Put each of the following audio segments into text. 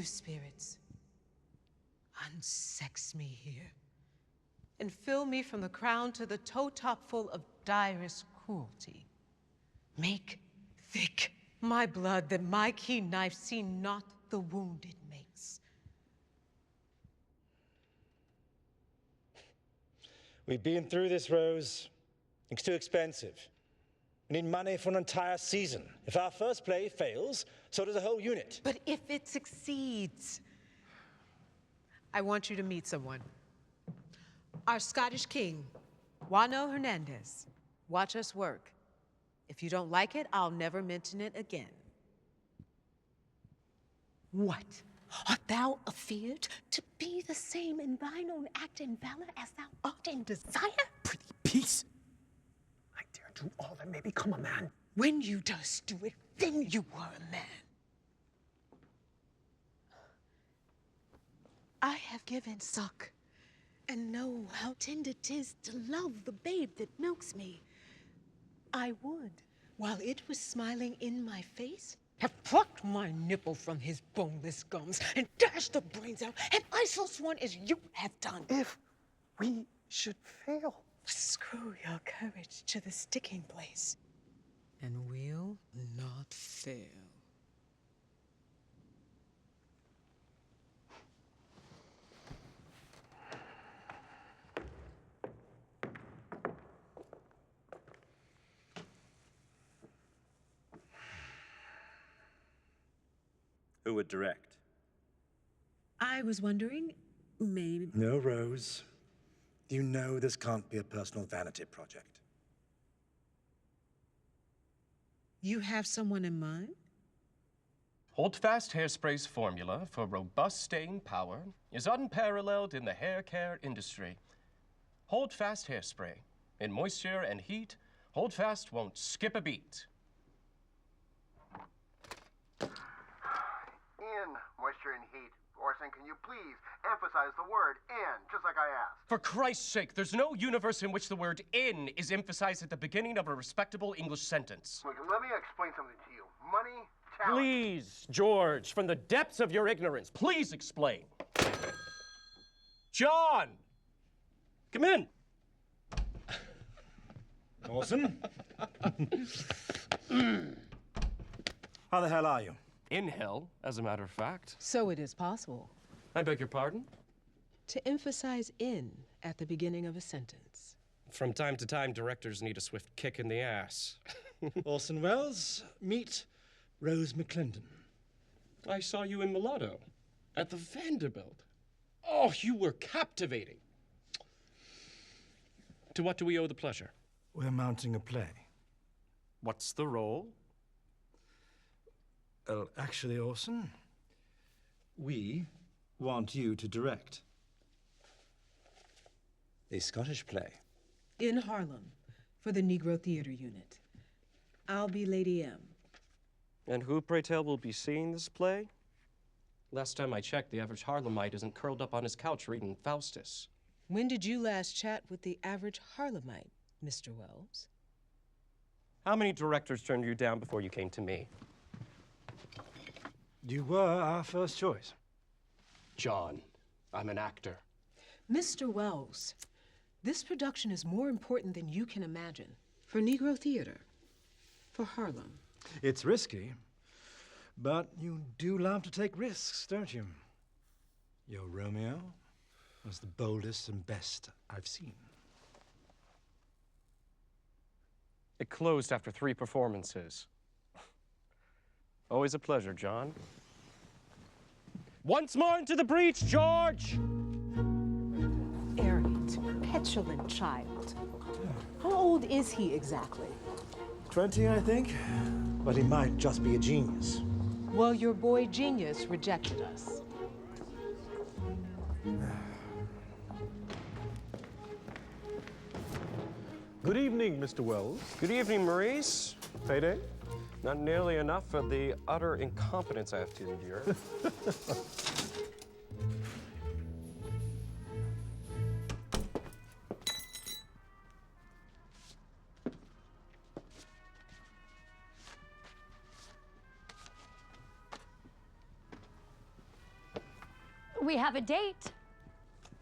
spirits, unsex me here, and fill me from the crown to the toe top full of direst cruelty. Make thick my blood, that my keen knife see not the wound it makes. We've been through this, Rose. It's too expensive. We need money for an entire season. If our first play fails, so does the whole unit. But if it succeeds, I want you to meet someone. Our Scottish king, Juano Hernandez. Watch us work. If you don't like it, I'll never mention it again. What? Art thou afeard to be the same in thine own act and valor as thou art in desire? Pretty piece. I dare do all that may become a man. When you durst do it, then you were a man. I have given suck, and know how tender 'tis to love the babe that milks me. I would, while it was smiling in my face, have plucked my nipple from his boneless gums and dashed the brains out, and I so sworn as you have done. If we should fail. Screw your courage to the sticking place, and we'll not fail. Who would direct? I was wondering, maybe... No, Rose. You know this can't be a personal vanity project. You have someone in mind? Holdfast Hairspray's formula for robust staying power is unparalleled in the hair care industry. Holdfast Hairspray. In moisture and heat, Holdfast won't skip a beat. In moisture and heat. Orson, can you please emphasize the word in, just like I asked? For Christ's sake, there's no universe in which the word in is emphasized at the beginning of a respectable English sentence. Look, let me explain something to you. Money, talent... Please, George, from the depths of your ignorance, please explain. John! Come in. Orson? How the hell are you? In hell, as a matter of fact. So it is possible. I beg your pardon? To emphasize in at the beginning of a sentence. From time to time, directors need a swift kick in the ass. Orson Welles, meet Rose McClendon. I saw you in Mulatto at the Vanderbilt. Oh, you were captivating. To what do we owe the pleasure? We're mounting a play. What's the role? Well, actually, Orson, we want you to direct a Scottish play. In Harlem, for the Negro Theater Unit. I'll be Lady M. And who, pray tell, will be seeing this play? Last time I checked, the average Harlemite isn't curled up on his couch reading Faustus. When did you last chat with the average Harlemite, Mr. Welles? How many directors turned you down before you came to me? You were our first choice. John, I'm an actor. Mr. Welles, this production is more important than you can imagine. For Negro theater. For Harlem. It's risky, but you do love to take risks, don't you? Your Romeo was the boldest and best I've seen. It closed after 3 performances. Always a pleasure, John. Once more into the breach, George! Arrogant, petulant child. How old is he exactly? 20, I think, but he might just be a genius. Well, your boy Genius rejected us. Good evening, Mr. Welles. Good evening, Maurice. Payday? Not nearly enough for the utter incompetence I have to endure. We have a date.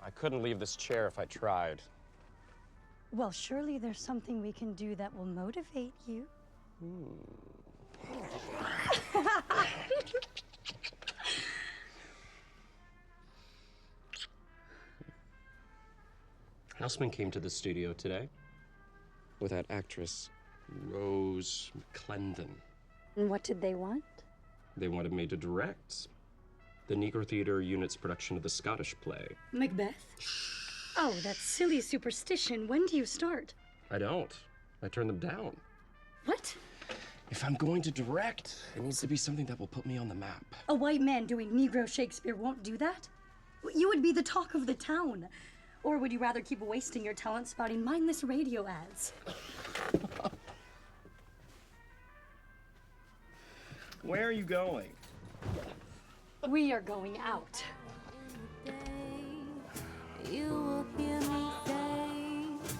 I couldn't leave this chair if I tried. Well, surely there's something we can do that will motivate you. Houseman came to the studio today with that actress, Rose McClendon. And what did they want? They wanted me to direct the Negro Theater Unit's production of the Scottish play. Macbeth? Oh, that silly superstition. When do you start? I don't. I turn them down. What? If I'm going to direct, it needs to be something that will put me on the map. A white man doing Negro Shakespeare won't do that? You would be the talk of the town. Or would you rather keep wasting your talent spouting mindless radio ads? Where are you going? We are going out. You will hear me say,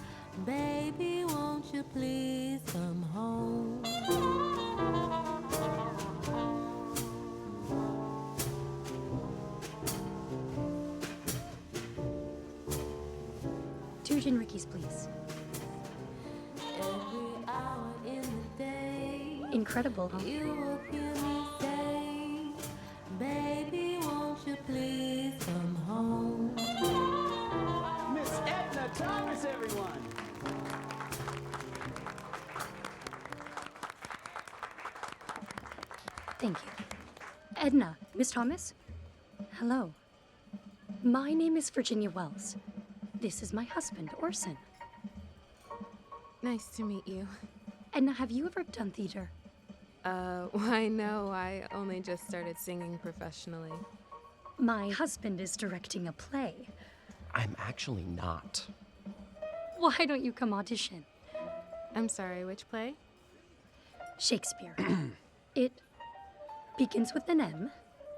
baby, won't you please come home? Two gin rickeys, please. Every hour in the day, Incredible, huh? you will hear me say, baby, won't you please come home? Miss Edna Thomas, everyone. Thank you. Edna, Miss Thomas? Hello. My name is Virginia Wells. This is my husband, Orson. Nice to meet you. Edna, have you ever done theater? Why, no, I only just started singing professionally. My husband is directing a play. I'm actually not. Why don't you come audition? I'm sorry, which play? Shakespeare. It begins with an M.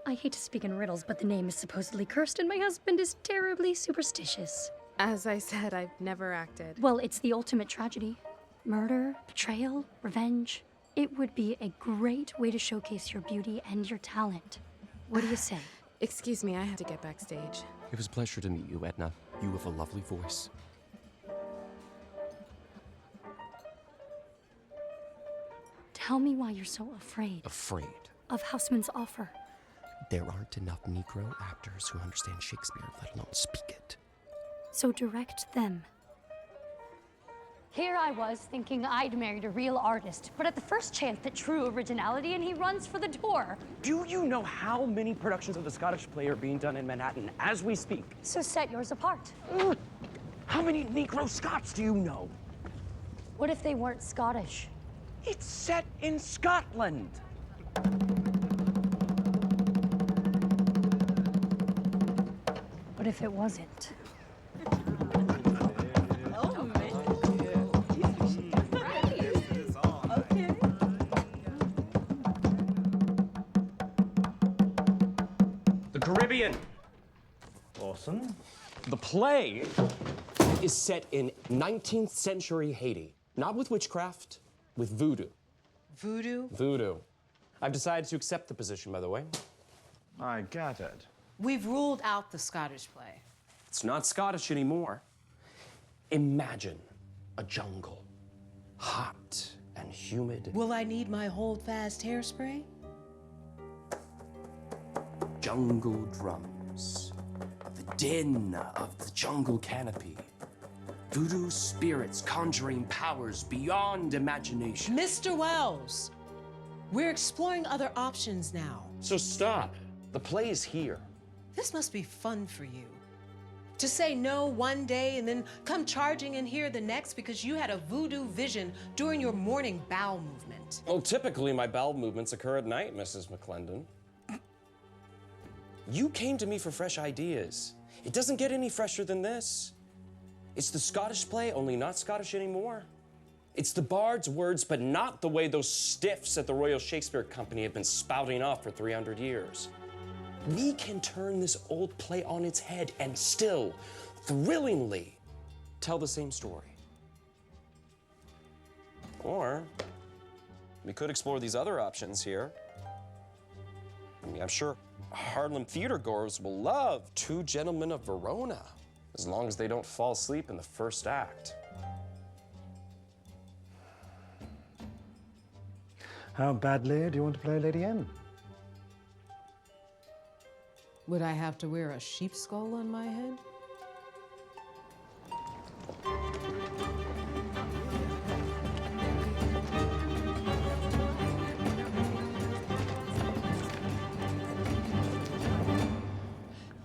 I hate to speak in riddles, but the name is supposedly cursed, and my husband is terribly superstitious. As I said, I've never acted. Well, it's the ultimate tragedy. Murder, betrayal, revenge. It would be a great way to showcase your beauty and your talent. What do you say? Excuse me, I have to get backstage. It was a pleasure to meet you, Edna. You have a lovely voice. Tell me why you're so afraid Afraid? of Houseman's offer. There aren't enough Negro actors who understand Shakespeare, let alone speak it. So direct them. Here I was thinking I'd married a real artist, but at the first chance at true originality, and he runs for the door. Do you know how many productions of the Scottish play are being done in Manhattan as we speak? So set yours apart. How many Negro Scots do you know? What if they weren't Scottish? It's set in Scotland. What if it wasn't? The Caribbean. Orson? The play is set in 19th century Haiti. Not with witchcraft, with voodoo. Voodoo? Voodoo. I've decided to accept the position, by the way. I get it. We've ruled out the Scottish play. It's not Scottish anymore. Imagine a jungle, hot and humid. Will I need my hold-fast hairspray? Jungle drums, the din of the jungle canopy, voodoo spirits conjuring powers beyond imagination. Mr. Wells, we're exploring other options now. So stop. The play is here. This must be fun for you. To say no one day and then come charging in here the next because you had a voodoo vision during your morning bowel movement. Well, typically my bowel movements occur at night, Mrs. McClendon. You came to me for fresh ideas. It doesn't get any fresher than this. It's the Scottish play, only not Scottish anymore. It's the bard's words, but not the way those stiffs at the Royal Shakespeare Company have been spouting off for 300 years. We can turn this old play on its head and still, thrillingly, tell the same story. Or we could explore these other options here. I mean, I'm sure Harlem theater goers will love Two Gentlemen of Verona, as long as they don't fall asleep in the first act. How badly do you want to play Lady M? Would I have to wear a sheep skull on my head?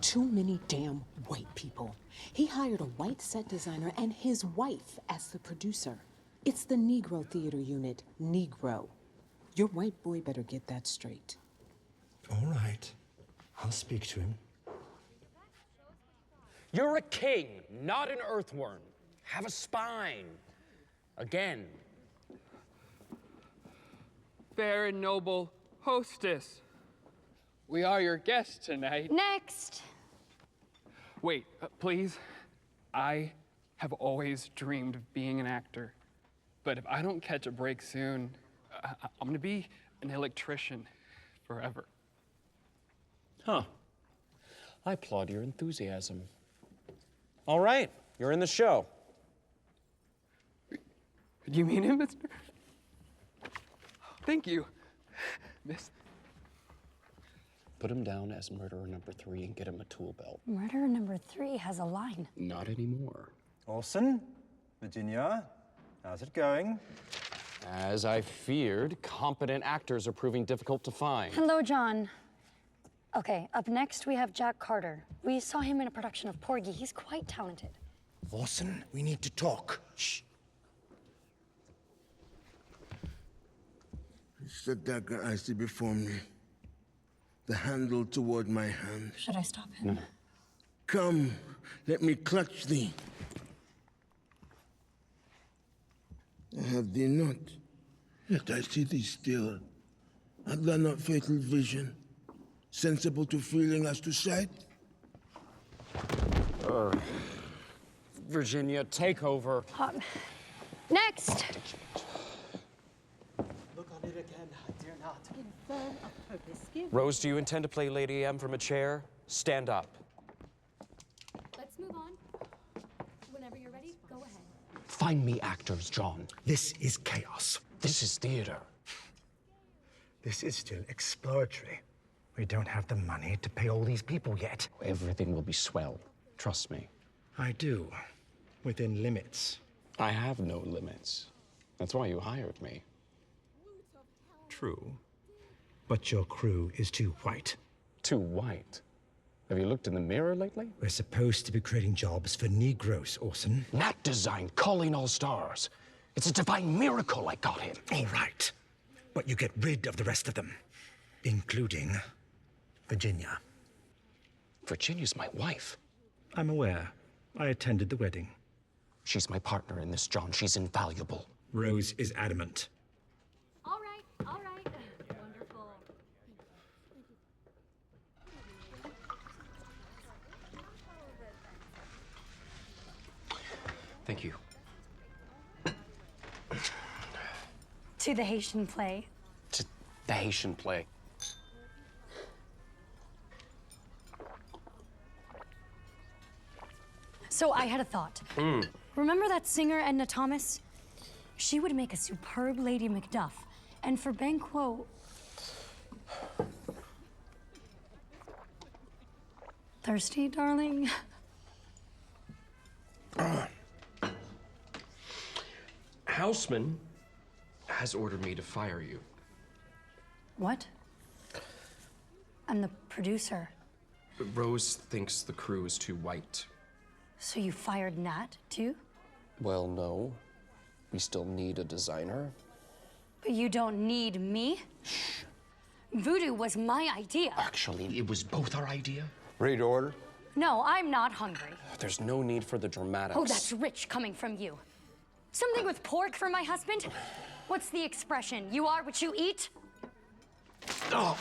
Too many damn white people. He hired a white set designer and his wife as the producer. It's the Negro Theater Unit, Negro. Your white boy better get that straight. All right. I'll speak to him. You're a king, not an earthworm. Have a spine. Again. Fair and noble hostess, we are your guests tonight. Next! Wait, please. I have always dreamed of being an actor. But if I don't catch a break soon, I'm gonna be an electrician forever. Huh. I applaud your enthusiasm. All right, you're in the show. Do you mean it, mister? Thank you, miss. Put him down as murderer number 3 and get him a tool belt. Murderer number 3 has a line. Not anymore. Orson, Virginia, how's it going? As I feared, competent actors are proving difficult to find. Hello, John. Okay, up next we have Jack Carter. We saw him in a production of Porgy. He's quite talented. Orson, we need to talk. Shh. It's the dagger I see before me. The handle toward my hand. Should I stop him? No. Come, let me clutch thee. I have thee not, yet I see thee still. Art thou not fatal vision, sensible to feeling as to sight? Virginia, take over. Next! Look on it again, I dare not. Infirm of purpose, give. Rose, do you intend to play Lady M from a chair? Stand up. Let's move on. Whenever you're ready, go ahead. Find me actors, John. This is chaos. This is theater. This is still exploratory. We don't have the money to pay all these people yet. Everything will be swell. Trust me. I do, within limits. I have no limits. That's why you hired me. True. But your crew is too white. Too white? Have you looked in the mirror lately? We're supposed to be creating jobs for Negroes, Orson. Nat design, calling all stars. It's a divine miracle I got him. All right. But you get rid of the rest of them, including Virginia. Virginia's my wife. I'm aware. I attended the wedding. She's my partner in this, John. She's invaluable. Rose is adamant. All right, all right. Wonderful. Thank you. To the Haitian play. To the Haitian play. So I had a thought. Remember that singer, Edna Thomas? She would make a superb Lady Macduff. And for Banquo... Thirsty, darling? Houseman has ordered me to fire you. What? I'm the producer. But Rose thinks the crew is too white. So you fired Nat, too? Well, no. We still need a designer. But you don't need me? Voodoo was my idea. Actually, it was both our idea. Ready to order? No, I'm not hungry. There's no need for the dramatics. Oh, that's rich coming from you. Something with pork for my husband? What's the expression? You are what you eat? Oh.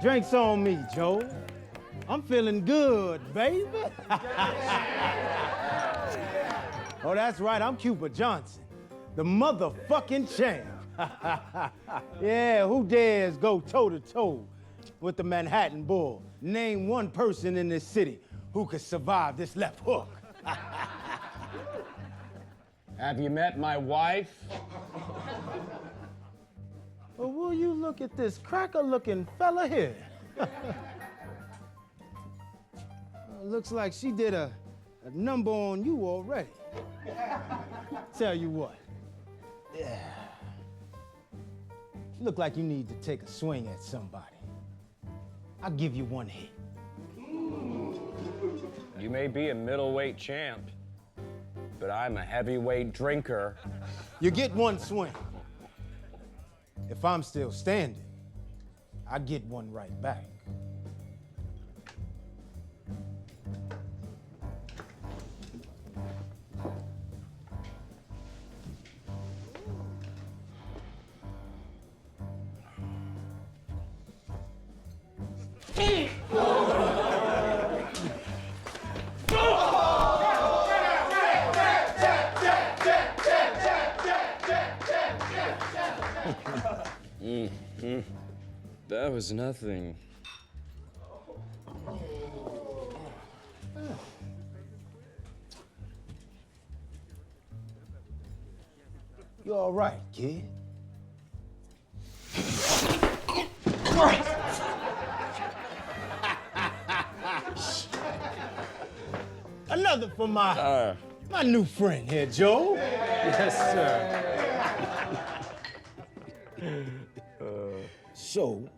Drinks on me, Joe. I'm feeling good, baby. Oh, that's right, I'm Cooper Johnson, the motherfucking champ. Yeah, who dares go toe-to-toe with the Manhattan Bull? Name one person in this city who could survive this left hook. Have you met my wife? Well, will you look at this cracker-looking fella here? Looks like she did a number on you already. Tell you what. Yeah. Look like you need to take a swing at somebody. I'll give you one hit. You may be a middleweight champ, but I'm a heavyweight drinker. You get one swing. If I'm still standing, I get one right back. That was nothing. You all right, kid? Another for my new friend here, Joe. Yes, sir. So,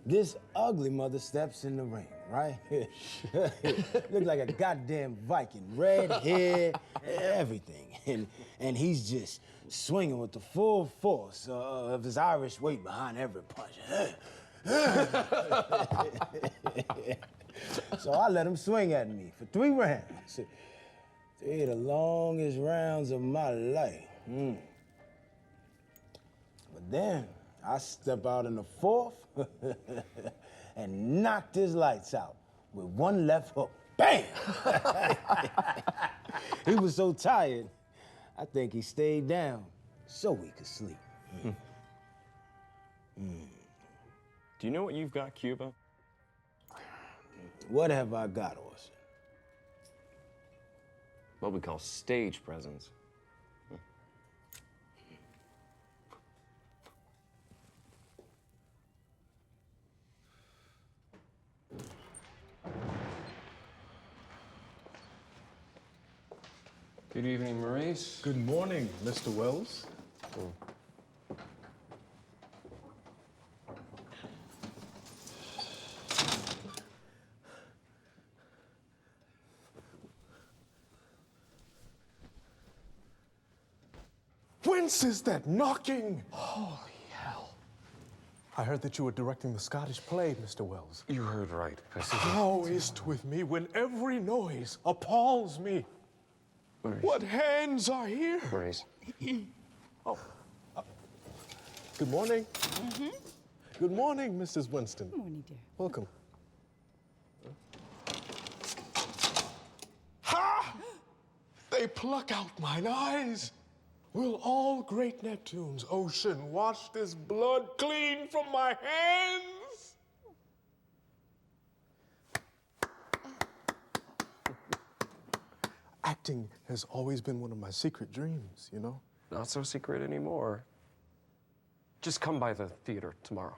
this ugly mother steps in the ring, right? Look like a goddamn Viking. Red hair, everything. And he's just swinging with the full force of his Irish weight behind every punch. So I let him swing at me for 3 rounds. 3 of the longest rounds of my life. But then I step out in the 4th and knocked his lights out with one left hook. Bam! He was so tired, I think he stayed down so he could sleep. Do you know what you've got, Cuba? What have I got, Orson? What we call stage presence. Good evening, Maurice. Good morning, Mr. Welles. Whence is that knocking? Holy hell. I heard that you were directing the Scottish play, Mr. Welles. You heard right. How is't with me when every noise appalls me? Maurice. What hands are here? Maurice. Oh. Good morning. Good morning, Mrs. Winston. Good morning, dear. Welcome. Ha! They pluck out mine eyes. Will all great Neptune's ocean wash this blood clean from my hands? Acting has always been one of my secret dreams, you know? Not so secret anymore. Just come by the theater tomorrow.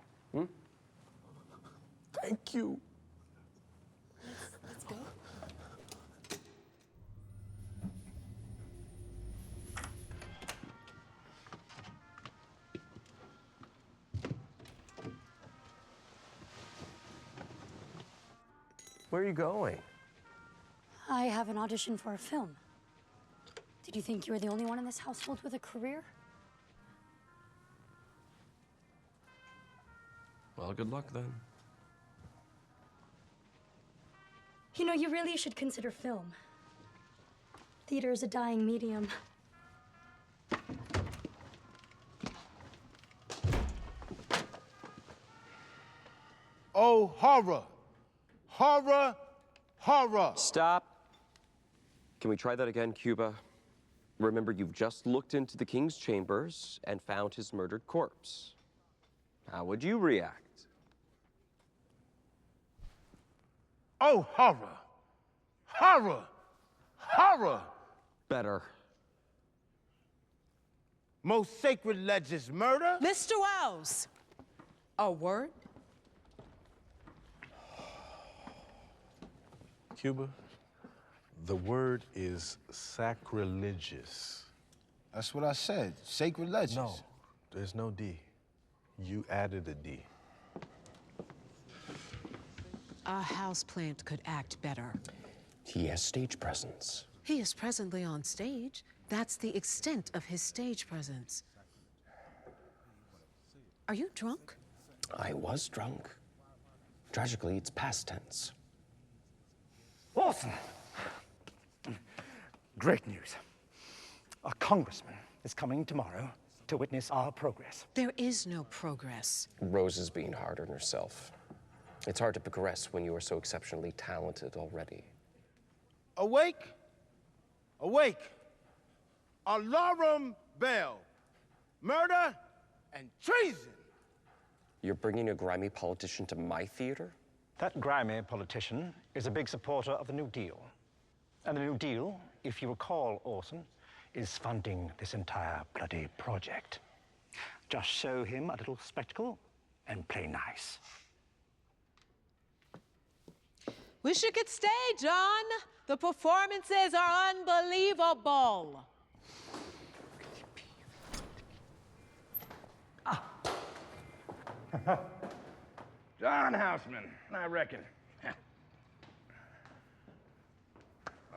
Thank you. Let's go. Where are you going? I have an audition for a film. Did you think you were the only one in this household with a career? Well, good luck then. You know, you really should consider film. Theater is a dying medium. Oh, horror. Horror, horror. Stop. Can we try that again, Cuba? Remember, you've just looked into the king's chambers and found his murdered corpse. How would you react? Oh, horror. Horror. Horror. Better. Most sacred legends murder? Mr. Welles, a word? Cuba, the word is sacrilegious. That's what I said. Sacred legends. No, there's no D. You added a D. A houseplant could act better. He has stage presence. He is presently on stage. That's the extent of his stage presence. Are you drunk? I was drunk. Tragically, it's past tense. Orson! Great news. A congressman is coming tomorrow to witness our progress. There is no progress. Rose is being hard on herself. It's hard to progress when you are so exceptionally talented already. Awake. Awake. Alarm bell. Murder and treason. You're bringing a grimy politician to my theater? That grimy politician is a big supporter of the New Deal. And the New Deal, if you recall, Orson, is funding this entire bloody project. Just show him a little spectacle and play nice. We should get stage on. The performances are unbelievable. John Houseman, I reckon. I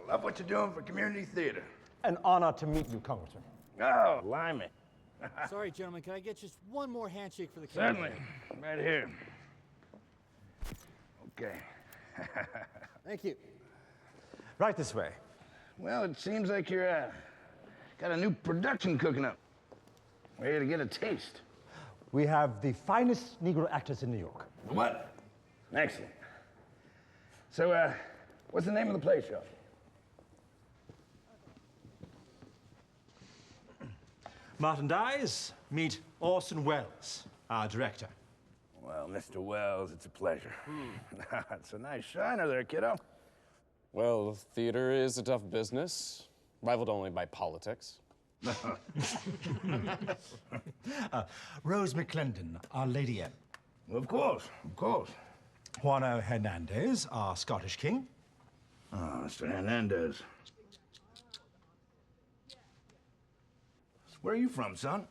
love what you're doing for community theater. An honor to meet you, Congressman. Oh, limey. Sorry, gentlemen, can I get just one more handshake for the Certainly. Right here. Okay. Thank you. Right this way. Well, it seems like you're got a new production cooking up. We're here to get a taste. We have the finest Negro actors in New York. What? Excellent. So, what's the name of the play show? Martin Dyes, meet Orson Welles, our director. Well, Mr. Welles, it's a pleasure. It's a nice shiner there, kiddo. Well, theater is a tough business, rivaled only by politics. Rose McClendon, our Lady M. Well, of course, of course. Juano Hernandez, our Scottish king. Oh, Mr. Hernandez. Where are you from, son?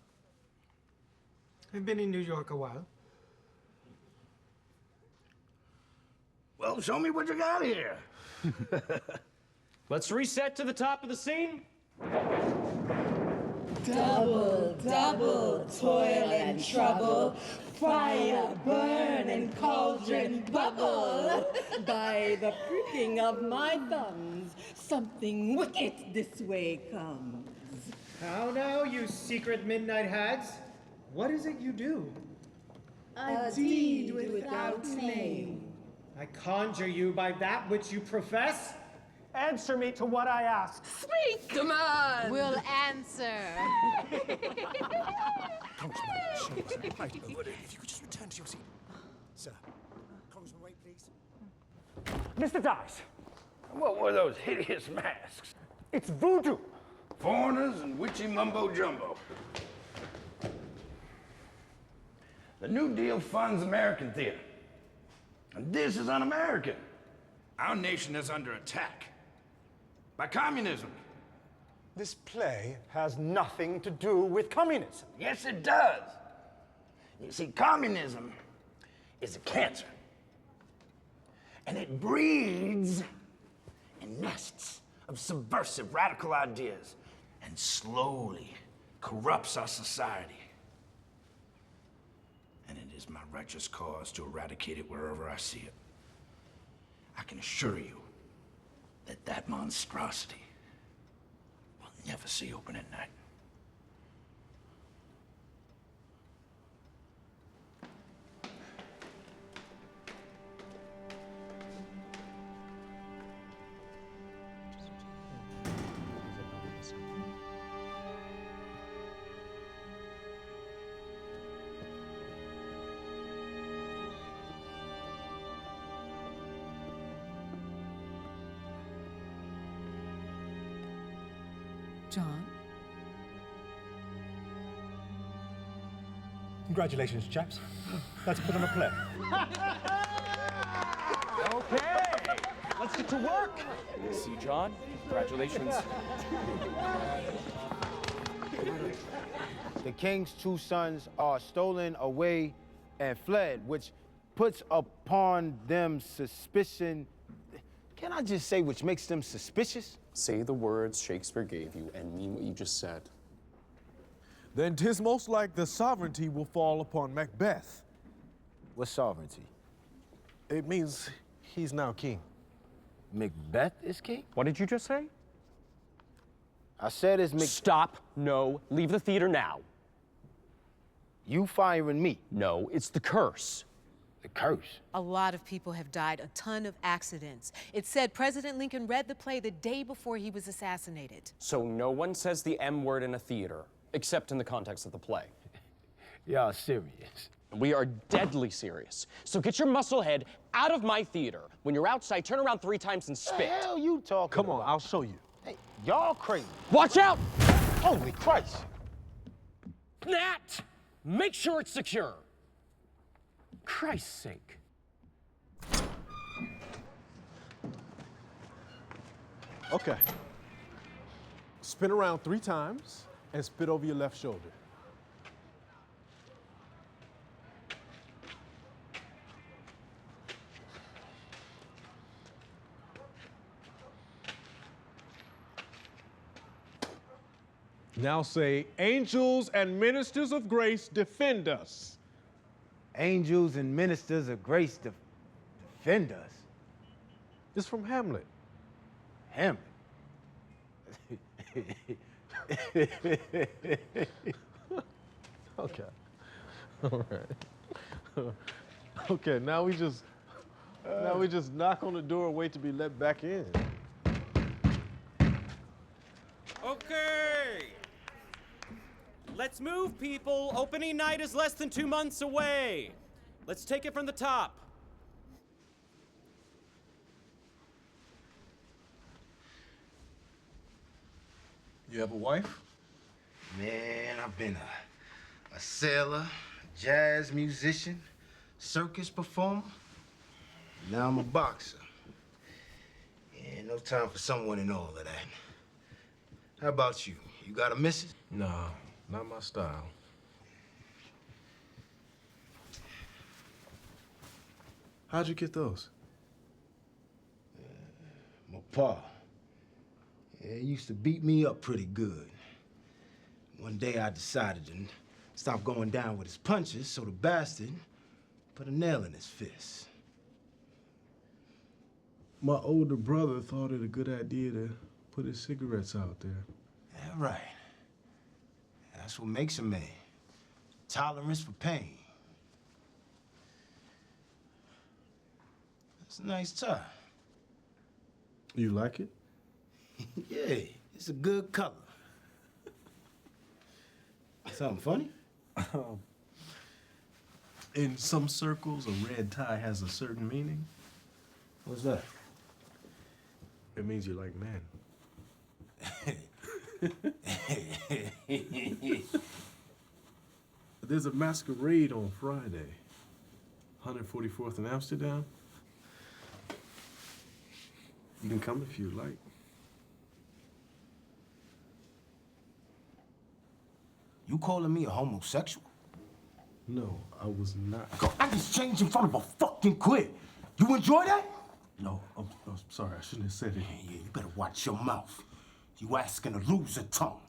I've been in New York a while. Well, show me what you got here. Let's reset to the top of the scene. Double, double, toil and trouble, fire, burn, and cauldron bubble. By the pricking of my thumbs, something wicked this way comes. How now, you secret midnight hags? What is it you do? A deed without name. I conjure you by that which you profess. Answer me to what I ask. Speak, demand! We'll answer. Congressman, right, if you could just return to your seat. Sir. Congressman, wait, please. Mr. Dyes. What were those hideous masks? It's voodoo. Foreigners and witchy mumbo-jumbo. The New Deal funds American theater. And this is un-American. Our nation is under attack by communism. This play has nothing to do with communism. Yes, it does. You see, communism is a cancer. And it breeds in nests of subversive radical ideas and slowly corrupts our society. And it is my righteous cause to eradicate it wherever I see it. I can assure you that that monstrosity will never see open at night. John? Congratulations, chaps. Let's put on a play. Okay, let's get to work. See, John, congratulations. The king's two sons are stolen away and fled, which puts upon them suspicion. Can I just say which makes them suspicious? Say the words Shakespeare gave you and mean what you just said. Then 'tis most like the sovereignty will fall upon Macbeth. What sovereignty? It means he's now king. Macbeth is king? What did you just say? I said it's Stop. No. Leave the theater now. You firing me? No, it's the curse. The curse? A lot of people have died, a ton of accidents. It said President Lincoln read the play the day before he was assassinated. So no one says the M word in a theater, except in the context of the play. Y'all serious? We are deadly serious. So get your muscle head out of my theater. When you're outside, turn around 3 times and spit. What the hell you talking Come about? on, I'll show you. Hey, y'all crazy. Watch out! Holy Christ! Nat! Make sure it's secure. Christ's sake. Okay. Spin around 3 times and spit over your left shoulder. Now say, angels and ministers of grace defend us. Angels and ministers of grace defend us. It's from Hamlet. Hamlet? Okay. All right. Okay, now we just knock on the door and wait to be let back in. Okay. Let's move, people. Opening night is less than 2 months away. Let's take it from the top. You have a wife? Man, I've been a sailor, jazz musician, circus performer. Now I'm a boxer. Yeah, no time for someone and all of that. How about you? You got a missus? No, not my style. How'd you get those? My pa. Yeah, he used to beat me up pretty good. One day I decided to stop going down with his punches, so the bastard put a nail in his fist. My older brother thought it a good idea to put his cigarettes out there. Yeah, right. That's what makes a man. Tolerance for pain. That's a nice tie. You like it? Yeah, it's a good color. Something funny? In some circles, a red tie has a certain meaning. What's that? It means you like men. There's a masquerade on Friday. 144th in Amsterdam. You can come if you like. You calling me a homosexual? No, I was not. I just changed in front of a fucking quid. You enjoy that? No, I'm sorry. I shouldn't have said it. Yeah, you better watch your mouth. You asking to lose a tongue.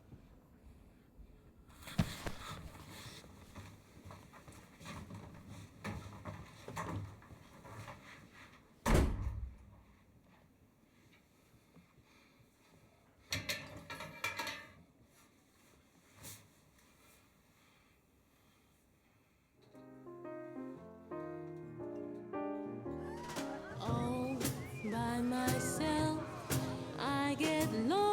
By myself, I get lonely.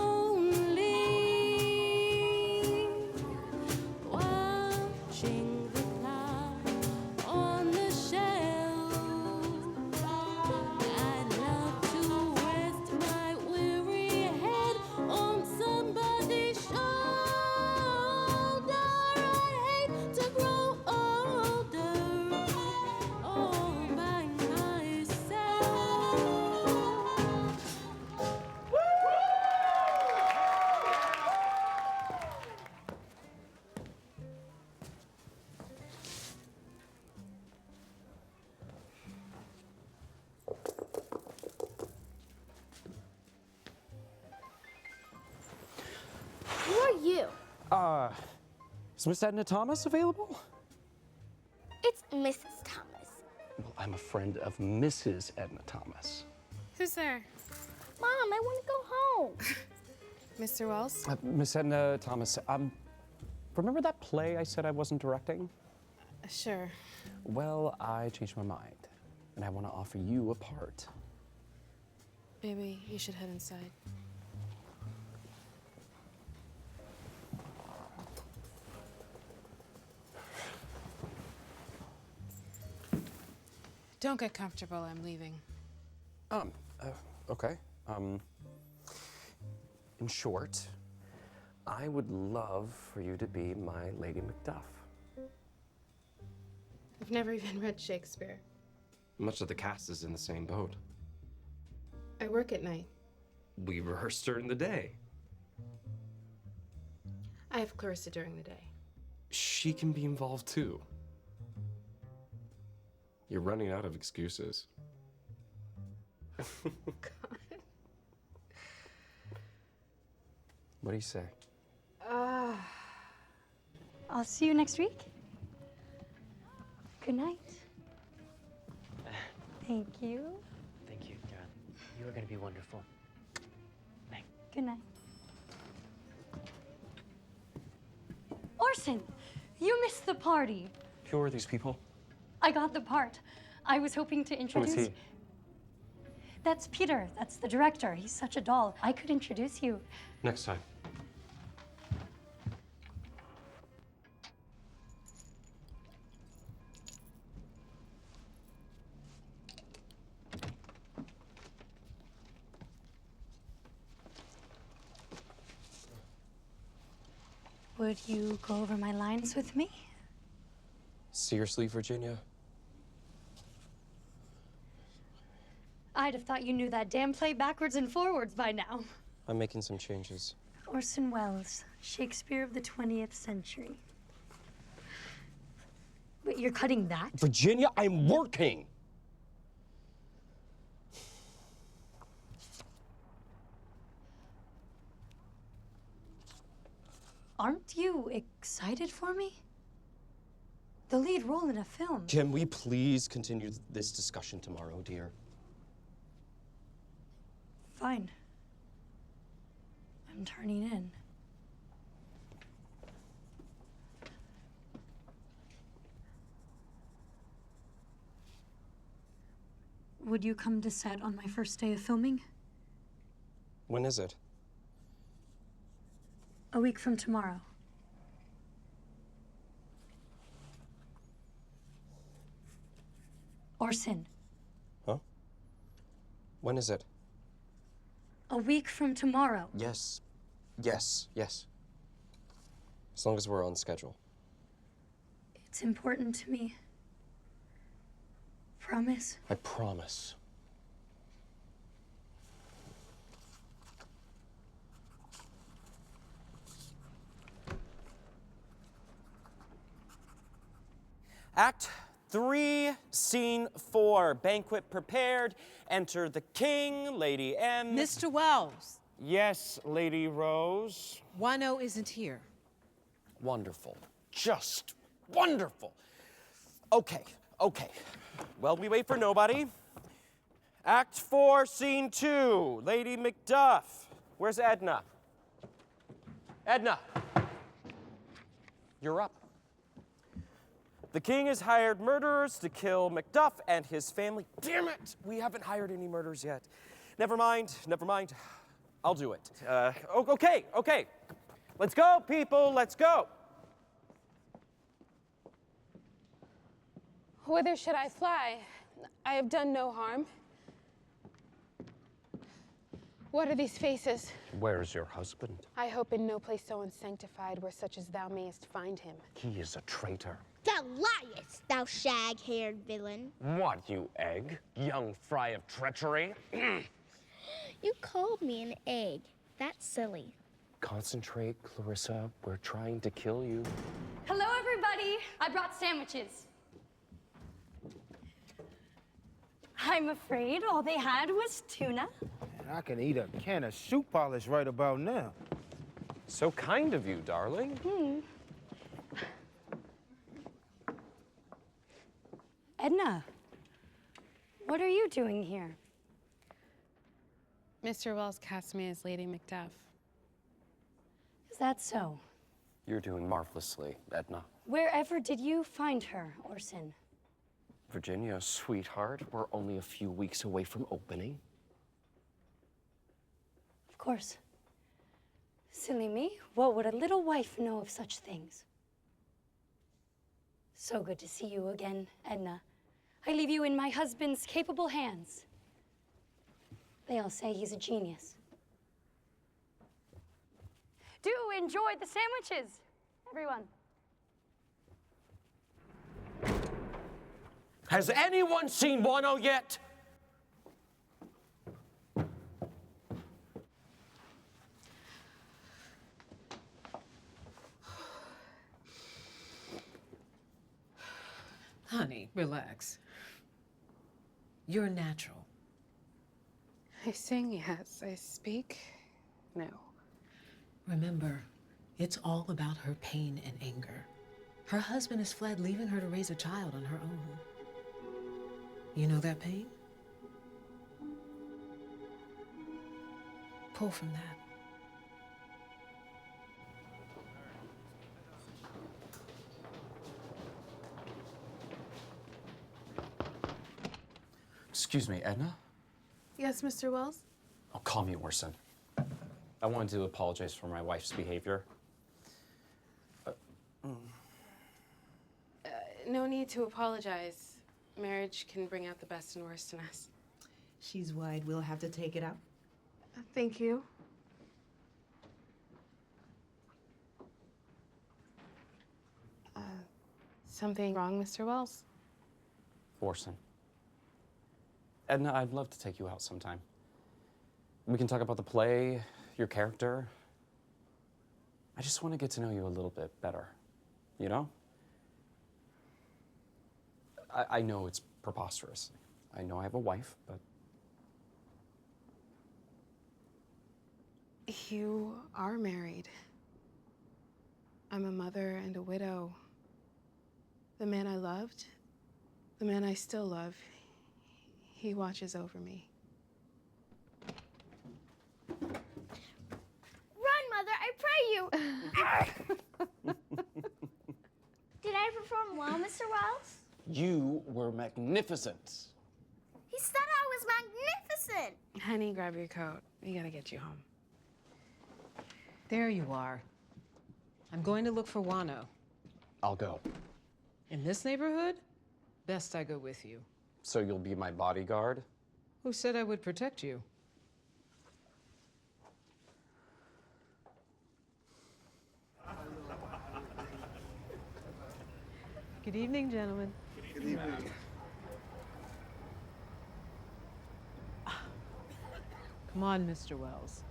Is Miss Edna Thomas available? It's Mrs. Thomas. Well, I'm a friend of Mrs. Edna Thomas. Who's there? Mom, I want to go home. Mr. Wells? Miss Edna Thomas, remember that play I said I wasn't directing? Sure. Well, I changed my mind, and I want to offer you a part. Maybe you should head inside. Don't get comfortable, I'm leaving. Okay. In short, I would love for you to be my Lady Macduff. I've never even read Shakespeare. Much of the cast is in the same boat. I work at night. We rehearse during the day. I have Clarissa during the day. She can be involved too. You're running out of excuses. What do you say? I'll see you next week. Good night. Thank you. Thank you, darling. You are going to be wonderful. Good night. Orson, you missed the party. Who are these people? I got the part. I was hoping to introduce. Who is he? That's Peter. That's the director. He's such a doll. I could introduce you. Next time. Would you go over my lines with me? Seriously, Virginia? I'd have thought you knew that damn play backwards and forwards by now. I'm making some changes. Orson Welles, Shakespeare of the 20th century. Wait, you're cutting that? Virginia, I'm working! Aren't you excited for me? The lead role in a film. Can we please continue this discussion tomorrow, dear? Fine. I'm turning in. Would you come to set on my first day of filming? When is it? A week from tomorrow. Orson. Huh? When is it? A week from tomorrow. Yes. Yes. Yes. As long as we're on schedule. It's important to me. Promise? I promise. Act 3, Scene 4. Banquet prepared. Enter the king, Lady M. Mr. Wells. Yes, Lady Rose. Wano isn't here. Wonderful. Just wonderful. Okay. Well, we wait for nobody. Act 4, Scene 2. Lady Macduff. Where's Edna? Edna. You're up. The king has hired murderers to kill Macduff and his family. Damn it! We haven't hired any murderers yet. Never mind. I'll do it. Okay. Let's go, people, let's go. Whither should I fly? I have done no harm. What are these faces? Where is your husband? I hope in no place so unsanctified where such as thou mayest find him. He is a traitor. Thou liest, thou shag-haired villain. What, you egg? Young fry of treachery? You called me an egg. That's silly. Concentrate, Clarissa. We're trying to kill you. Hello, everybody. I brought sandwiches. I'm afraid all they had was tuna. And I can eat a can of shoe polish right about now. So kind of you, darling. Edna, what are you doing here? Mr. Wells cast me as Lady Macbeth. Is that so? You're doing marvelously, Edna. Wherever did you find her, Orson? Virginia, sweetheart, we're only a few weeks away from opening. Of course. Silly me, what would a little wife know of such things? So good to see you again, Edna. I leave you in my husband's capable hands. They all say he's a genius. Do enjoy the sandwiches, everyone. Has anyone seen Wano yet? Honey, relax. You're natural. I sing, yes. I speak, no. Remember, it's all about her pain and anger. Her husband has fled, leaving her to raise a child on her own. You know that pain? Pull from that. Excuse me, Edna? Yes, Mr. Wells? Oh, call me Orson. I wanted to apologize for my wife's behavior. No need to apologize. Marriage can bring out the best and worst in us. She's wide. We'll have to take it out. Thank you. Something wrong, Mr. Wells? Orson. Edna, I'd love to take you out sometime. We can talk about the play, your character. I just want to get to know you a little bit better, you know? I know it's preposterous. I know I have a wife, but... You are married. I'm a mother and a widow. The man I loved, the man I still love, he watches over me. Run, Mother, I pray you! Did I perform well, Mr. Wells? You were magnificent. He said I was magnificent! Honey, grab your coat. We gotta get you home. There you are. I'm going to look for Wano. I'll go. In this neighborhood? Best I go with you. So you'll be my bodyguard? Who said I would protect you? Good evening, gentlemen. Good evening. Come on, Mr. Wells.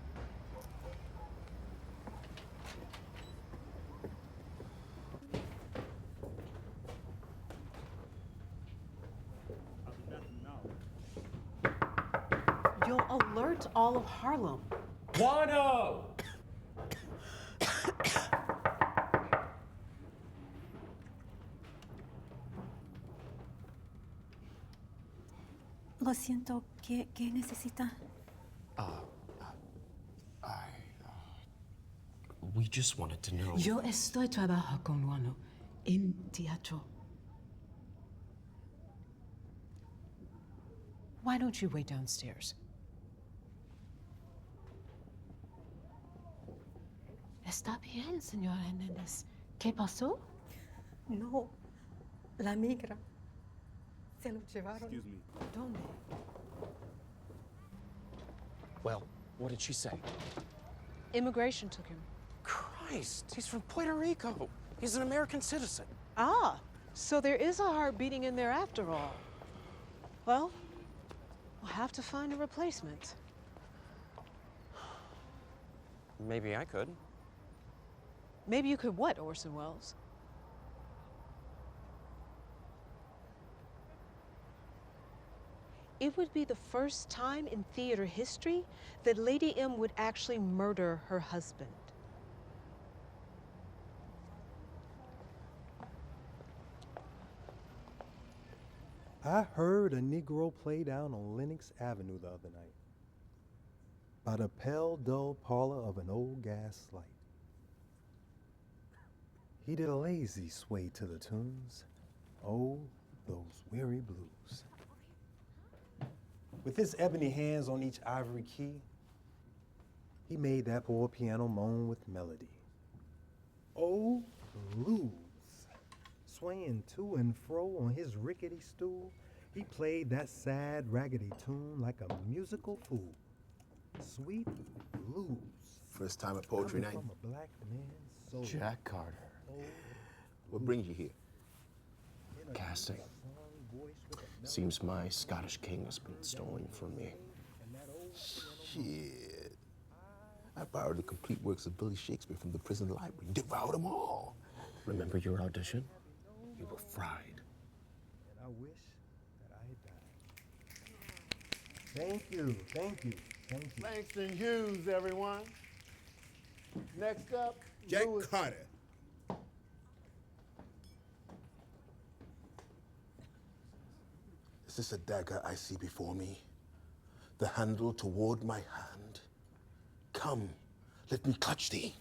You'll alert all of Harlem. Wano! Lo siento, ¿qué necesita? We just wanted to know. Yo estoy trabajando con Wano en teatro. Why don't you wait downstairs? Está bien, señora Hernandez. ¿Qué pasó? No, la migra. Se lo llevaron. Excuse me. ¿Dónde? Well, what did she say? Immigration took him. Christ, he's from Puerto Rico. He's an American citizen. Ah, so there is a heart beating in there after all. Well, we'll have to find a replacement. Maybe I could. Maybe you could what, Orson Welles? It would be the first time in theater history that Lady M would actually murder her husband. I heard a Negro play down on Lenox Avenue the other night by the pale, dull parlor of an old gas light. He did a lazy sway to the tunes, oh, those weary blues. With his ebony hands on each ivory key, he made that poor piano moan with melody. Oh, blues. Swaying to and fro on his rickety stool, he played that sad, raggedy tune like a musical fool. Sweet blues. First time at poetry night? From a black man's soul. Jack Carter. What brings you here? Casting. Seems my Scottish king has been stolen from me. Shit. I borrowed the complete works of Billy Shakespeare from the prison library. Devoured them all. Remember your audition? You were fried. And I wish that I had died. Thank you, thank you, thank you. Langston Hughes, everyone. Next up, Jack Carter. Is this a dagger I see before me? The handle toward my hand? Come, let me clutch thee.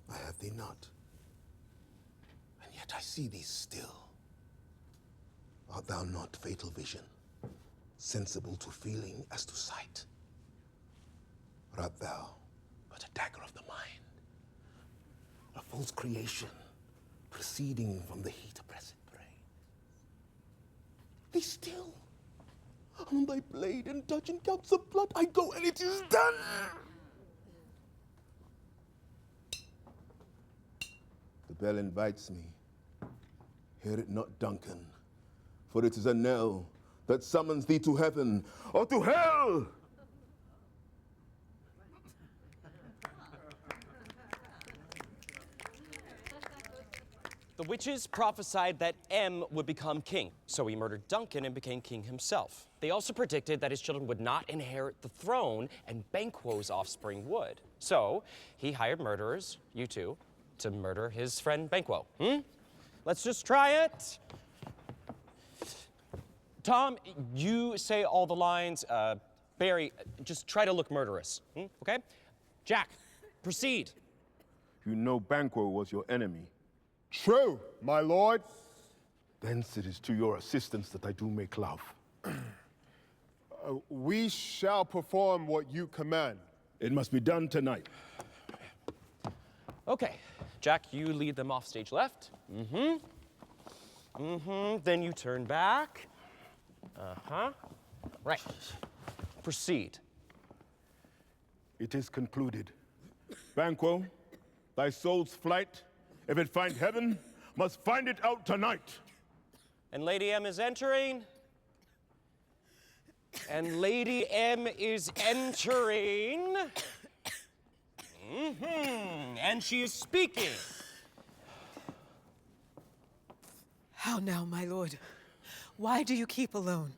I have thee not, and yet I see thee still. Art thou not fatal vision, sensible to feeling as to sight? Or art thou but a dagger of the mind, a false creation proceeding from the heat oppressed brain? Be still. On thy blade and touching cups of blood I go, and it is done. The bell invites me. Hear it not, Duncan, for it is a knell that summons thee to heaven or to hell. The witches prophesied that M would become king, so he murdered Duncan and became king himself. They also predicted that his children would not inherit the throne, and Banquo's offspring would. So he hired murderers, you two, to murder his friend Banquo. Let's just try it. Tom, you say all the lines. Barry, just try to look murderous, okay? Jack, proceed. You know Banquo was your enemy. True, my lord. Thence it is to your assistance that I do make love. We shall perform what you command. It must be done tonight. Okay, Jack, you lead them off stage left. Then you turn back. Right. Proceed. It is concluded. Banquo, thy soul's flight, if it find heaven, must find it out tonight. And Lady M is entering. And Lady M is entering. And she is speaking. How now, my lord? Why do you keep alone?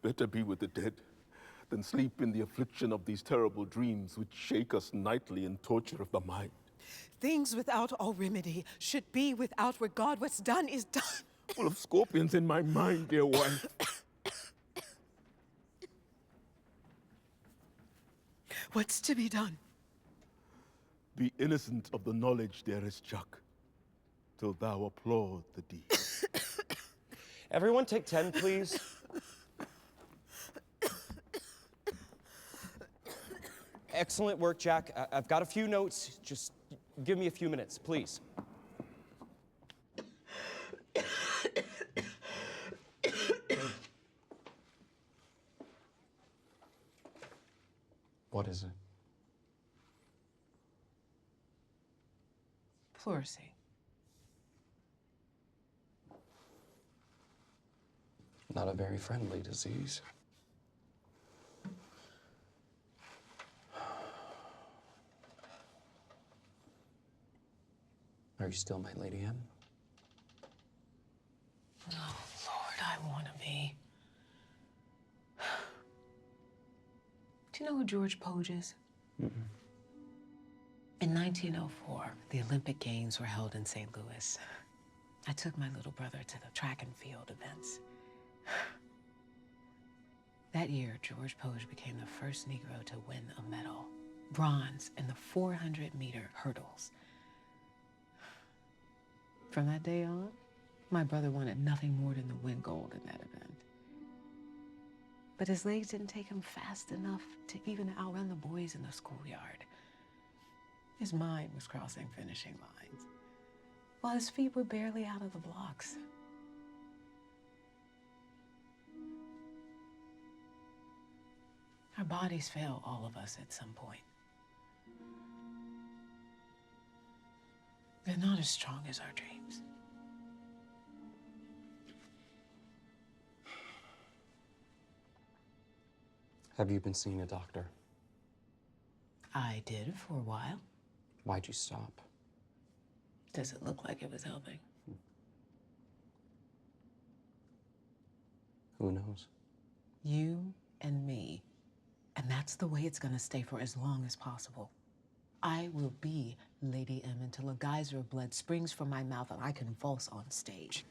Better be with the dead than sleep in the affliction of these terrible dreams which shake us nightly in torture of the mind. Things without all remedy should be without regard. What's done is done. Full of scorpions in my mind, dear wife. What's to be done? Be innocent of the knowledge there is, Chuck, till thou applaud the deed. Everyone take 10, please. Excellent work, Jack. I've got a few notes. Just give me a few minutes, please. What is it? Pleurisy. Not a very friendly disease. Are you still my Lady M? Oh, Lord, I want to be. Do you know who George Poge is? In 1904, the Olympic Games were held in St. Louis. I took my little brother to the track and field events. That year, George Poge became the first Negro to win a medal, bronze in the 400-meter hurdles. From that day on, my brother wanted nothing more than to win gold in that event. But his legs didn't take him fast enough to even outrun the boys in the schoolyard. His mind was crossing finishing lines, while his feet were barely out of the blocks. Our bodies fail all of us at some point. They're not as strong as our dreams. Have you been seeing a doctor? I did for a while. Why'd you stop? Does it look like it was helping? Who knows? You and me. And that's the way it's gonna stay for as long as possible. I will be Lady M until a geyser of blood springs from my mouth and I convulse on stage.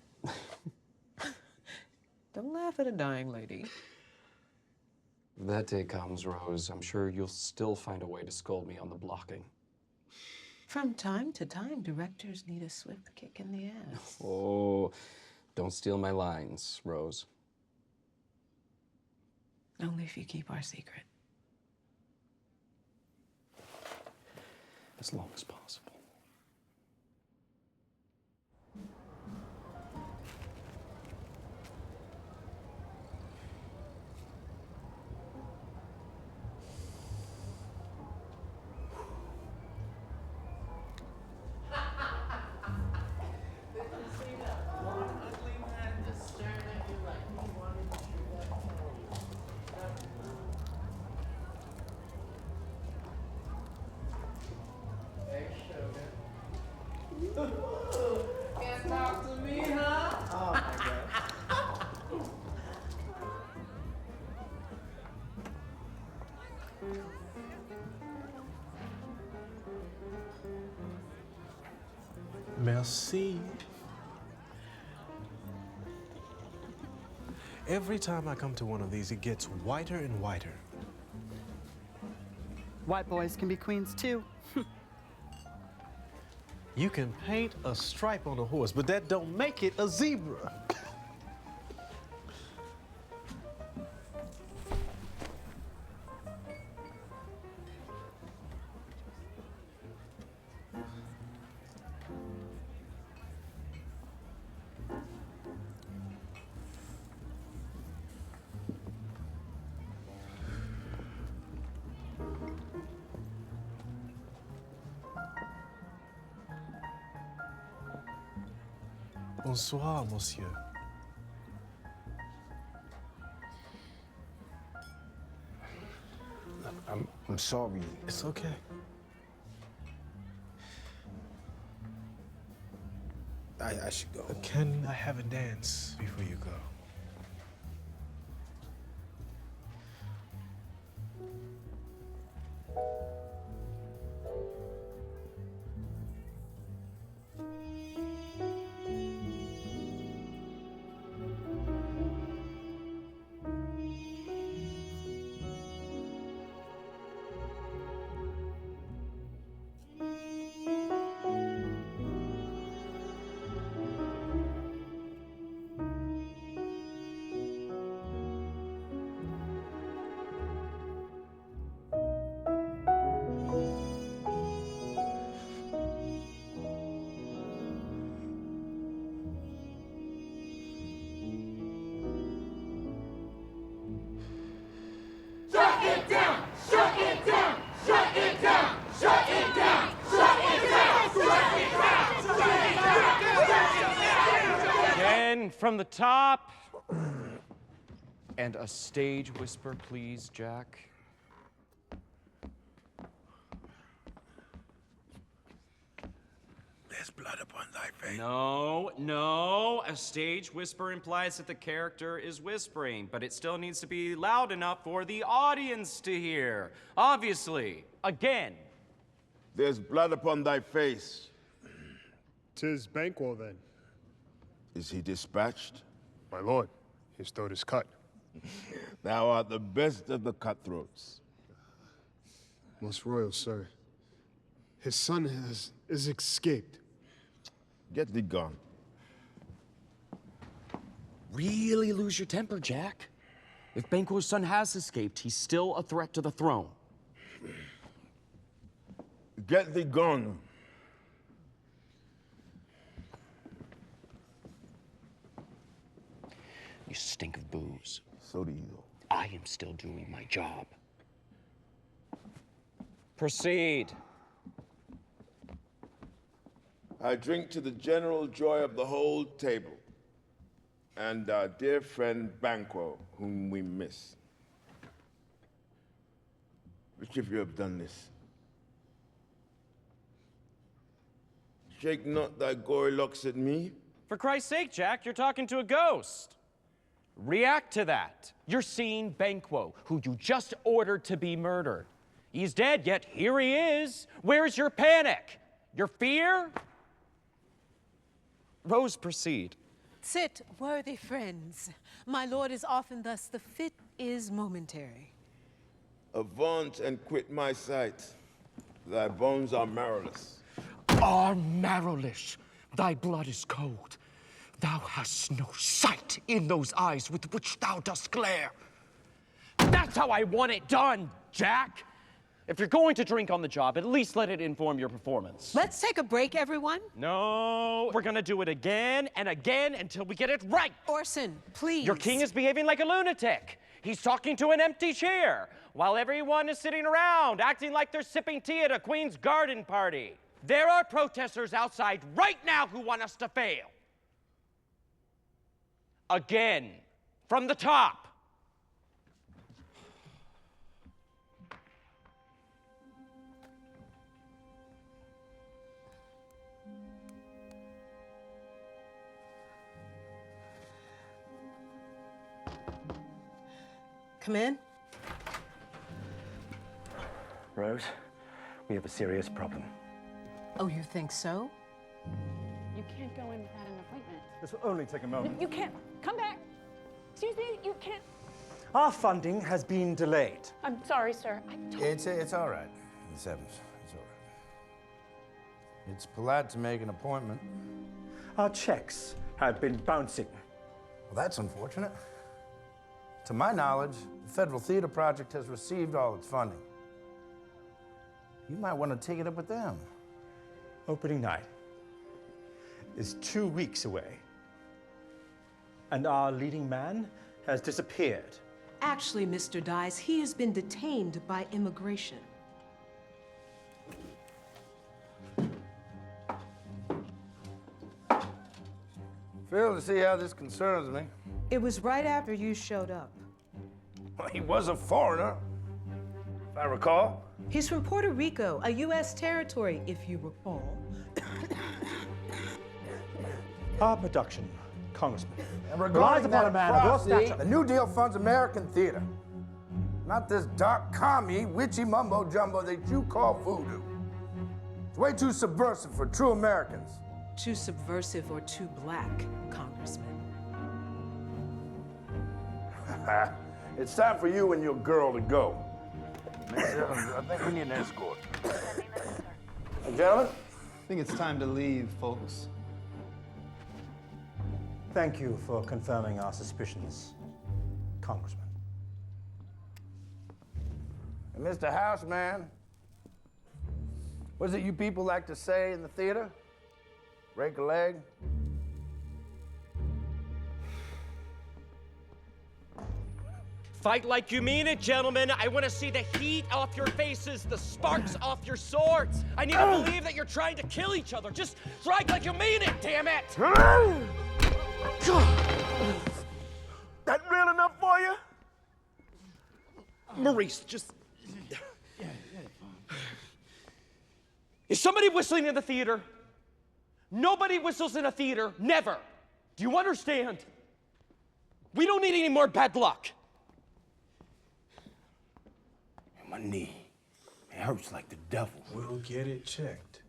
Don't laugh at a dying lady. If that day comes, Rose, I'm sure you'll still find a way to scold me on the blocking. From time to time, directors need a swift kick in the ass. Oh, don't steal my lines, Rose. Only if you keep our secret. As long as possible. Can't talk to me, huh? Oh my God. Merci. Every time I come to one of these, it gets whiter and whiter. White boys can be queens too. You can paint a stripe on a horse, but that don't make it a zebra. Bonsoir, monsieur. I'm sorry. It's okay. I should go. Can I have a dance before you go? From the top. And a stage whisper, please, Jack. There's blood upon thy face. No. A stage whisper implies that the character is whispering, but it still needs to be loud enough for the audience to hear. Obviously. Again. There's blood upon thy face. 'Tis Banquo, then. Is he dispatched? My lord, his throat is cut. Thou art the best of the cutthroats. Most royal, sir. His son is escaped. Get thee gone. Really lose your temper, Jack. If Banquo's son has escaped, he's still a threat to the throne. Get thee gone. You stink of booze. So do you. I am still doing my job. Proceed. I drink to the general joy of the whole table, and our dear friend Banquo, whom we miss. Which of you have done this? Shake not thy gory locks at me. For Christ's sake, Jack, you're talking to a ghost. React to that. You're seeing Banquo, who you just ordered to be murdered. He's dead, yet here he is. Where's your panic? Your fear? Rose, proceed. Sit, worthy friends. My lord is often thus, the fit is momentary. Avaunt and quit my sight. Thy bones are marrowless. Are marrowless. Thy blood is cold. Thou hast no sight in those eyes with which thou dost glare. That's how I want it done, Jack. If you're going to drink on the job, at least let it inform your performance. Let's take a break, everyone. No, we're gonna do it again and again until we get it right. Orson, please. Your king is behaving like a lunatic. He's talking to an empty chair, while everyone is sitting around, acting like they're sipping tea at a Queen's garden party. There are protesters outside right now who want us to fail. Again, from the top. Come in. Rose, we have a serious problem. Oh, you think so? You can't go in without an appointment. This will only take a moment. You can't. Come back. Excuse me, you can't. Our funding has been delayed. I'm sorry, sir. It's all right, Miss Evans. It's all right. It's polite to make an appointment. Our checks have been bouncing. Well, that's unfortunate. To my knowledge, the Federal Theater Project has received all its funding. You might want to take it up with them. Opening night is 2 weeks away, and our leading man has disappeared. Actually, Mr. Dice, he has been detained by immigration. Phil, to see how this concerns me. It was right after you showed up. Well, he was a foreigner, if I recall. He's from Puerto Rico, a U.S. territory, if you recall. Our production, Congressman, And relies regarding upon that a man of your prophecy, stature. the New Deal funds American theater. Not this dark, commie, witchy mumbo-jumbo that you call voodoo. It's way too subversive for true Americans. Too subversive or too black, Congressman. It's time for you and your girl to go. Miss Evans, I think we need an escort. Gentlemen? I think it's time to leave, folks. Thank you for confirming our suspicions, Congressman. And Mr. Houseman, what is it you people like to say in the theater? Break a leg? Fight like you mean it, gentlemen. I want to see the heat off your faces, the sparks off your swords. I need to believe that you're trying to kill each other. Just strike like you mean it, damn it! That real enough for you? Maurice, just... Is somebody whistling in the theater? Nobody whistles in a theater, never. Do you understand? We don't need any more bad luck. My knee. It hurts like the devil. We'll get it checked.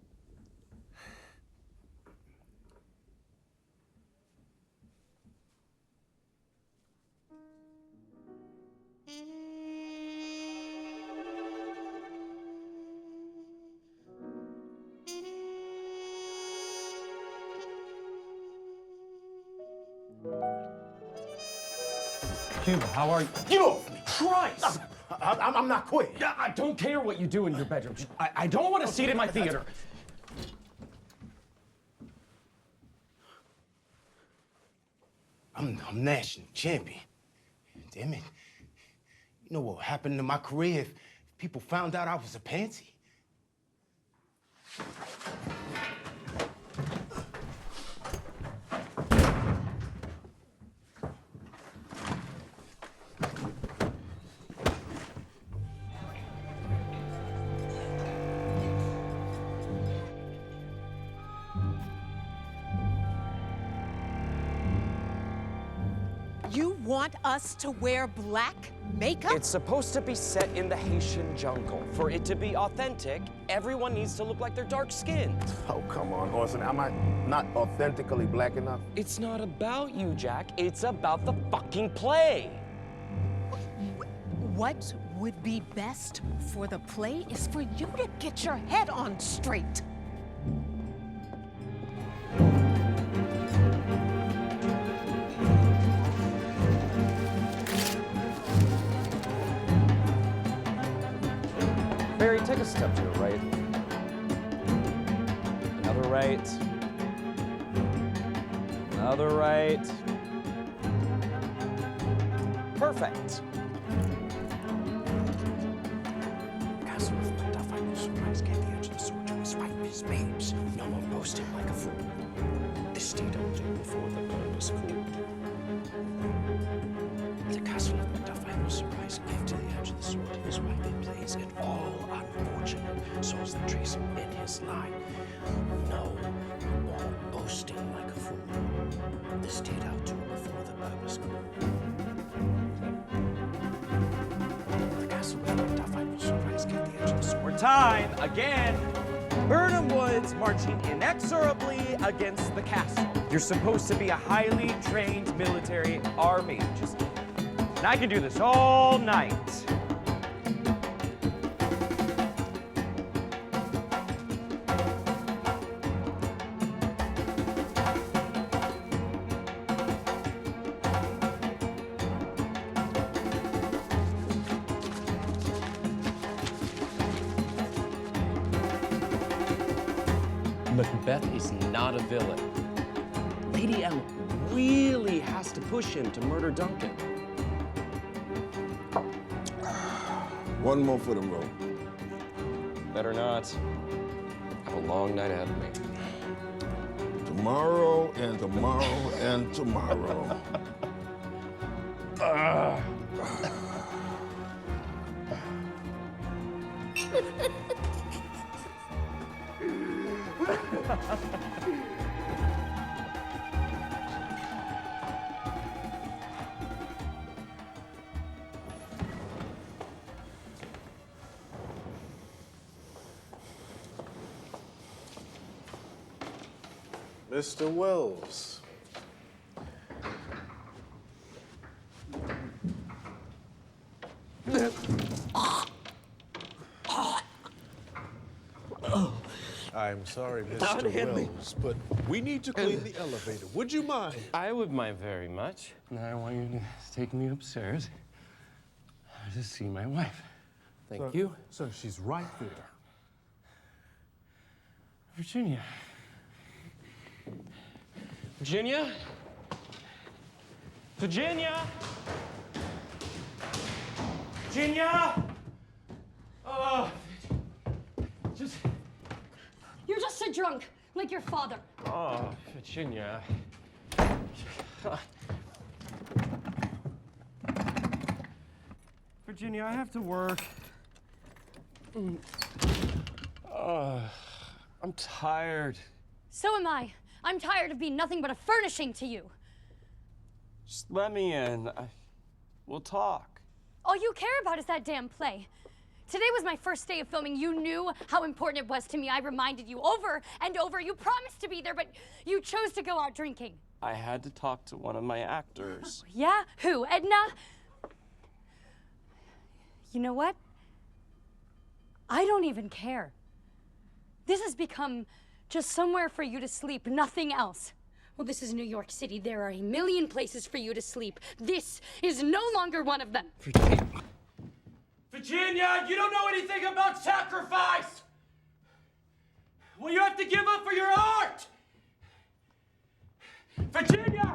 Cuba, how are you? Get off me! Christ! I'm not quitting. I don't care what you do in your bedroom. I don't want to see it in my theater. I'm national champion. Damn it. You know what happened to my career if people found out I was a pansy? You want us to wear black makeup? It's supposed to be set in the Haitian jungle. For it to be authentic, everyone needs to look like they're dark-skinned. Oh, come on, Orson. Am I not authentically black enough? It's not about you, Jack. It's about the fucking play. What would be best for the play is for you to get your head on straight. Barry, take a step to the right. Another right. Another right. Perfect. Castle of Macduff, I will surprise, get the edge of the sword to his wife, his babes. No more boasting like a fool. This deed I'll do before the purpose cool. The castle of Macduff I will surprise, give to the edge of the sword his wife in place, and all unfortunate souls that trace him in his line. No more boasting like a fool. This deed I'll do before the purpose cool. The castle of Macduff I will surprise, give the edge of the sword. Time again. Burnham Woods marching inexorably against the castle. You're supposed to be a highly trained military army. And I can do this all night. Macbeth is not a villain. Lady M really has to push him to murder Duncan. One more for the road. Better not. I have a long night ahead of me. Tomorrow and tomorrow and tomorrow. Mr. Welles. I'm sorry, Mr. Welles, but we need to clean the elevator. Would you mind? I would mind very much. Now I want you to take me upstairs to see my wife. Thank you. Sir, she's right there. Virginia. Virginia? Virginia? Virginia? Oh, You're just a drunk, like your father. Oh, Virginia. Virginia, I have to work. I'm tired. So am I. I'm tired of being nothing but a furnishing to you. Just let me in. We'll talk. All you care about is that damn play. Today was my first day of filming. You knew how important it was to me. I reminded you over and over. You promised to be there, but you chose to go out drinking. I had to talk to one of my actors. Yeah? Who? Edna? You know what? I don't even care. This has become just somewhere for you to sleep, nothing else. Well, this is New York City. There are a million places for you to sleep. This is no longer one of them. Virginia, you don't know anything about sacrifice! Well, you have to give up for your art! Virginia!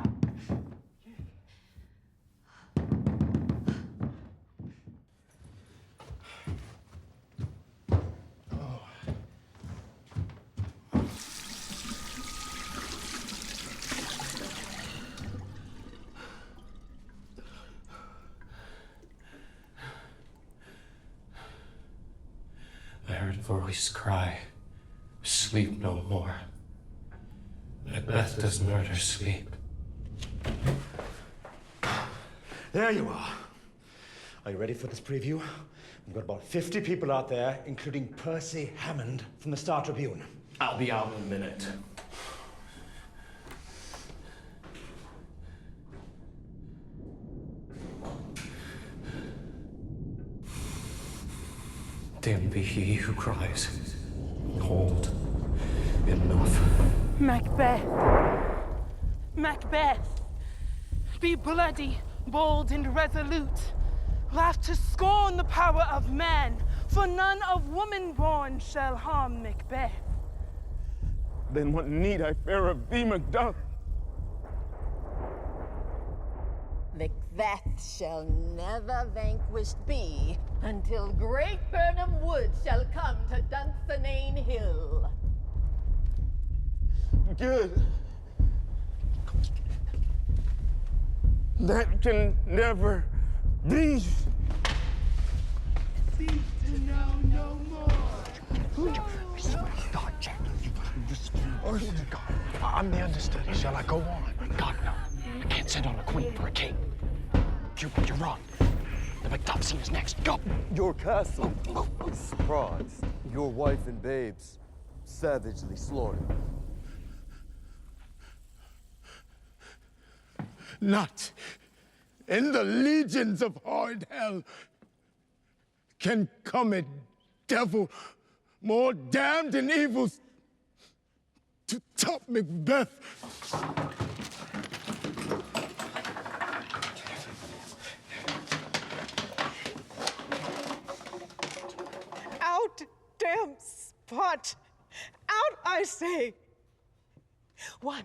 I heard a voice cry, "Sleep no more. Macbeth does murder sleep." There you are. Are you ready for this preview? We've got about 50 people out there, including Percy Hammond from the Star Tribune. I'll be out in a minute. Dim be he who cries, "Hold, enough." Macbeth! Macbeth! Be bloody, bold, and resolute. Laugh to scorn the power of man, for none of woman born shall harm Macbeth. Then what need I fear of thee, Macduff? Macbeth shall never vanquished be until great Birnam Wood shall come to Dunsinane Hill. Good. That can never be. Seek to know no more. I swear to God, Jack. Oh, God. I'm the understudy. Shall I go on? God, no. I can't send on a queen for a king. You're wrong. The Macduff scene is next. Go! Your castle is surprised. Your wife and babes savagely slaughtered. Not in the legions of hard hell can come a devil more damned and evil to top Macbeth. Out, damn spot! Out, I say! 1,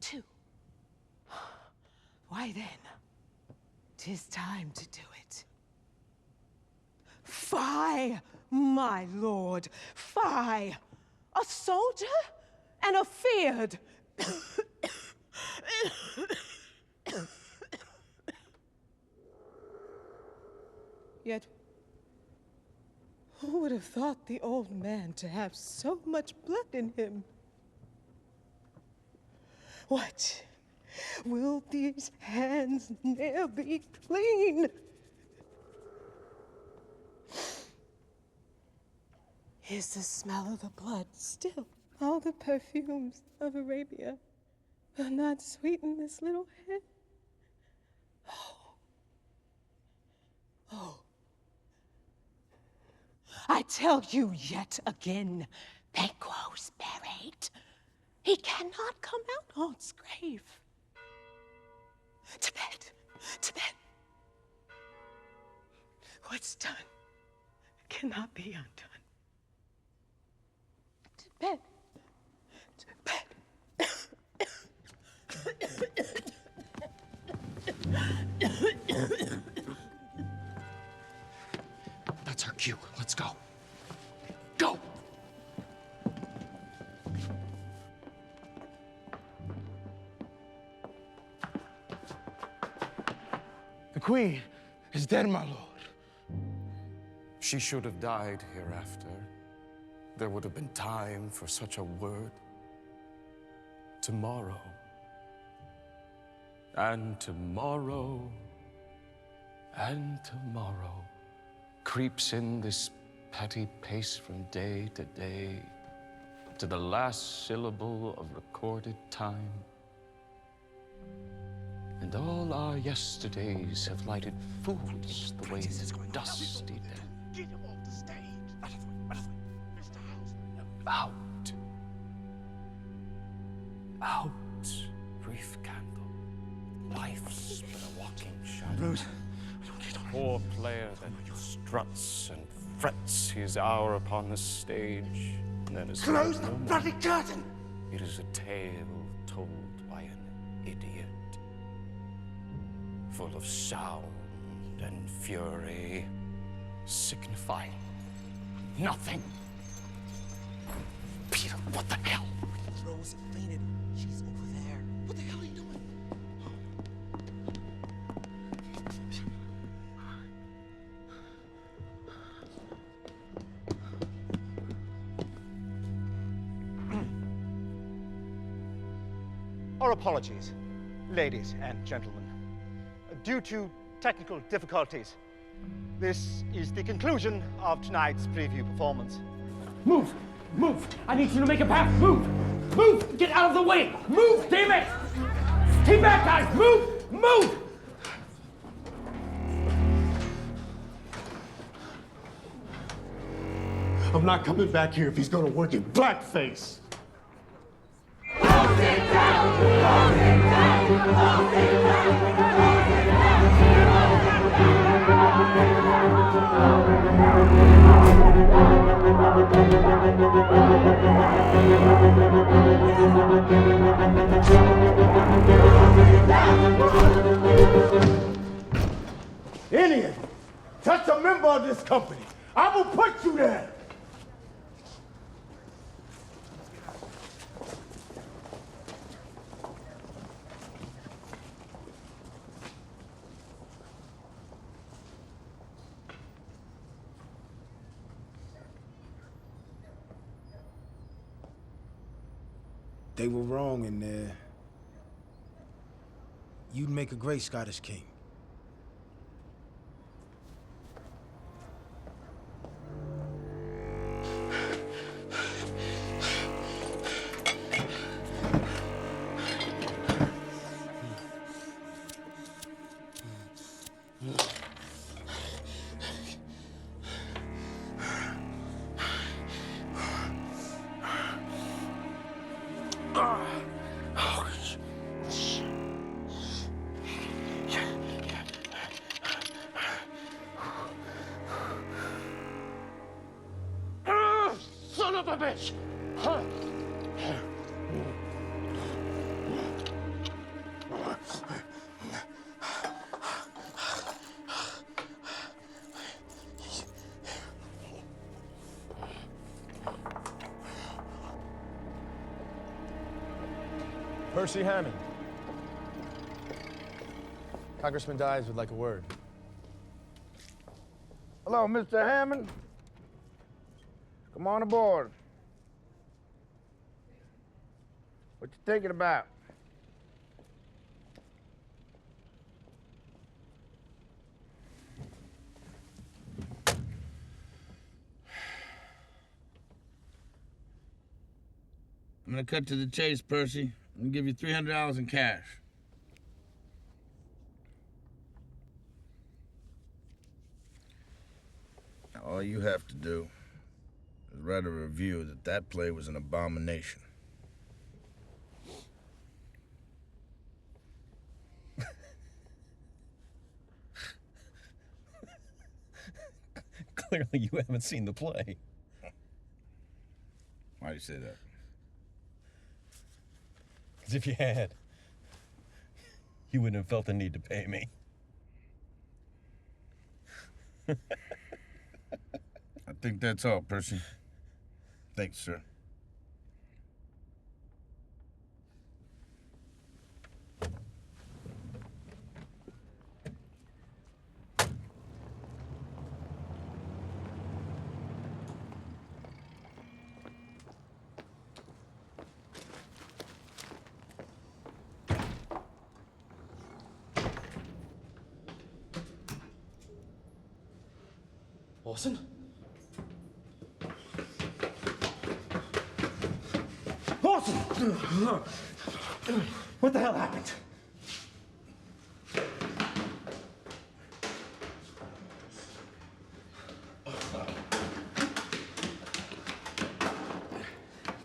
2. Why then, 'tis time to do it. Fie, my lord, fie! A soldier and a feared. Yet, who would have thought the old man to have so much blood in him? What? Will these hands ne'er be clean? Is the smell of the blood still? All the perfumes of Arabia will not sweeten this little head. Oh. I tell you yet again, Banquo's buried. He cannot come out on his grave. To bed, to bed. What's done cannot be undone. To bed, to bed. That's our cue. Let's go. Go! The Queen is dead, my lord. She should have died hereafter. There would have been time for such a word. Tomorrow. And tomorrow. And tomorrow creeps in this petty pace from day to day, to the last syllable of recorded time. And all our yesterdays have lighted fools the way the dusty dead. Get him off the stage. Out. Out. walking shadow. Rose. Poor player that struts and frets his hour upon the stage, and then is Close heard the no more. bloody curtain! It is a tale told by an idiot, full of sound and fury, signifying nothing. Peter, what the hell? Rose fainted. She's over there. What the hell are you doing? Our apologies, ladies and gentlemen. Due to technical difficulties, this is the conclusion of tonight's preview performance. Move! Move! I need you to make a path! Move! Move! Get out of the way! Move! Damn it! Keep back, guys! Move! Move! I'm not coming back here if he's gonna work in blackface. Idiot! Touch a member of this company. I will put you there. They were wrong in there. You'd make a great Scottish king. Son of a bitch! Percy Hammond. Congressman Dives would like a word. Hello, Mr. Hammond. Come on aboard. What you thinking about? I'm gonna cut to the chase, Percy. I'm gonna give you $300 in cash. Now, all you have to do is write a review that play was an abomination. Clearly, you haven't seen the play. Why do you say that? Because if you had, you wouldn't have felt the need to pay me. I think that's all, Percy. Thanks, sir. Orson? Orson! What the hell happened?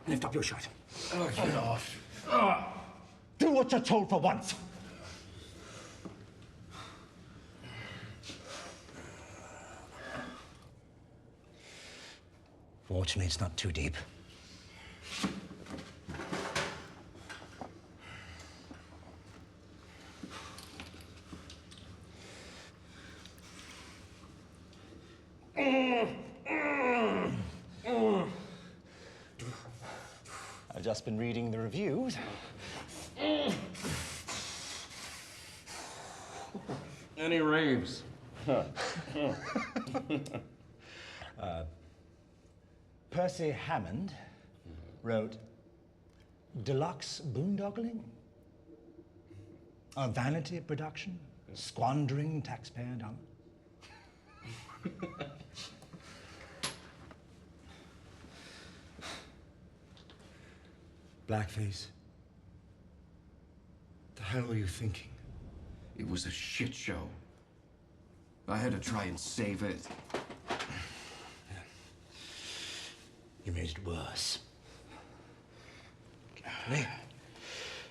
Lift up your shirt. Oh, get off. Do what you're told for once. Fortunately, it's not too deep. I've just been reading the reviews. Any raves? Percy Hammond wrote Deluxe Boondoggling? A vanity production? Squandering taxpayer dollars? Blackface. The hell were you thinking? It was a shit show. I had to try and save it. You made it worse. Carefully.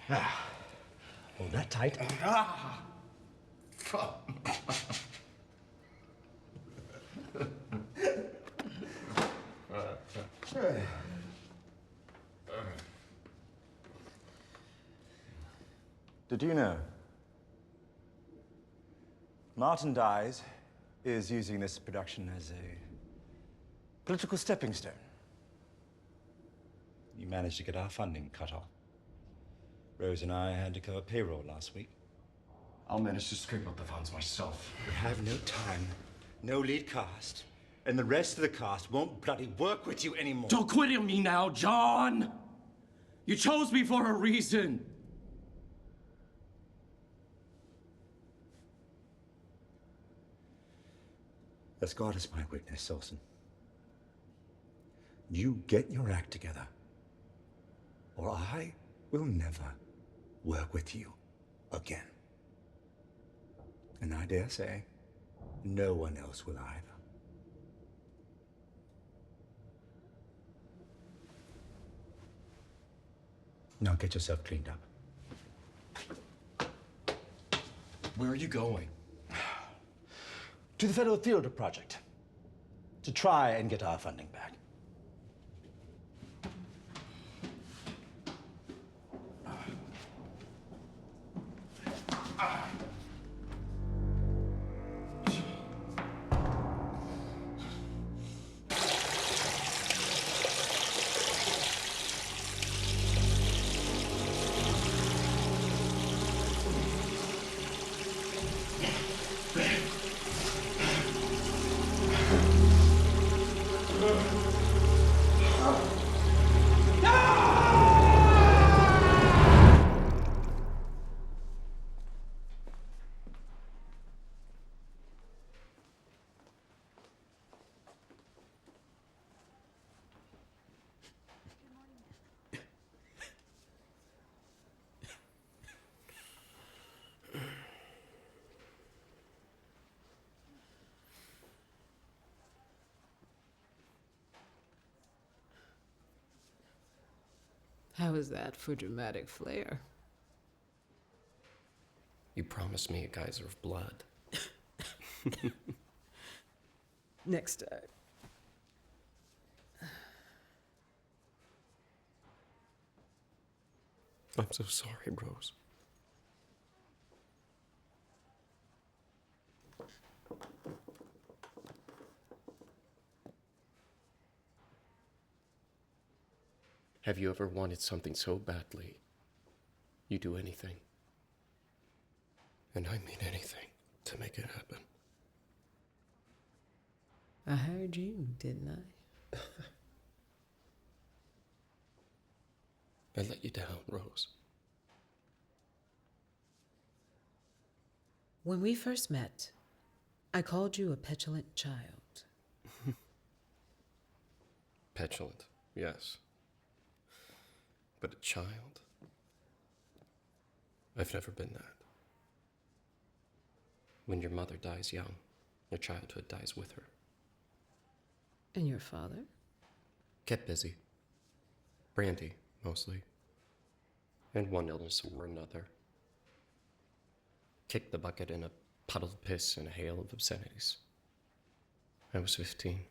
Ah. Hold that tight. Ah! Did you know? Martin Dies is using this production as a political stepping stone. You managed to get our funding cut off. Rose and I had to cover payroll last week. I'll manage to scrape up the funds myself. We have no time, no lead cast, and the rest of the cast won't bloody work with you anymore. Don't quit on me now, John! You chose me for a reason! As God is my witness, Orson. You get your act together, or I will never work with you again. And I dare say, no one else will either. Now get yourself cleaned up. Where are you going? To the Federal Theater Project, to try and get our funding back. How is that for dramatic flair? You promised me a geyser of blood. Next time. I'm so sorry, Rose. Have you ever wanted something so badly, you do anything? And I mean anything to make it happen. I heard you, didn't I? I let you down, Rose. When we first met, I called you a petulant child. Petulant, yes. But a child? I've never been that. When your mother dies young, your childhood dies with her. And your father? Kept busy. Brandy, mostly. And one illness or another. Kicked the bucket in a puddle of piss and a hail of obscenities. I was 15.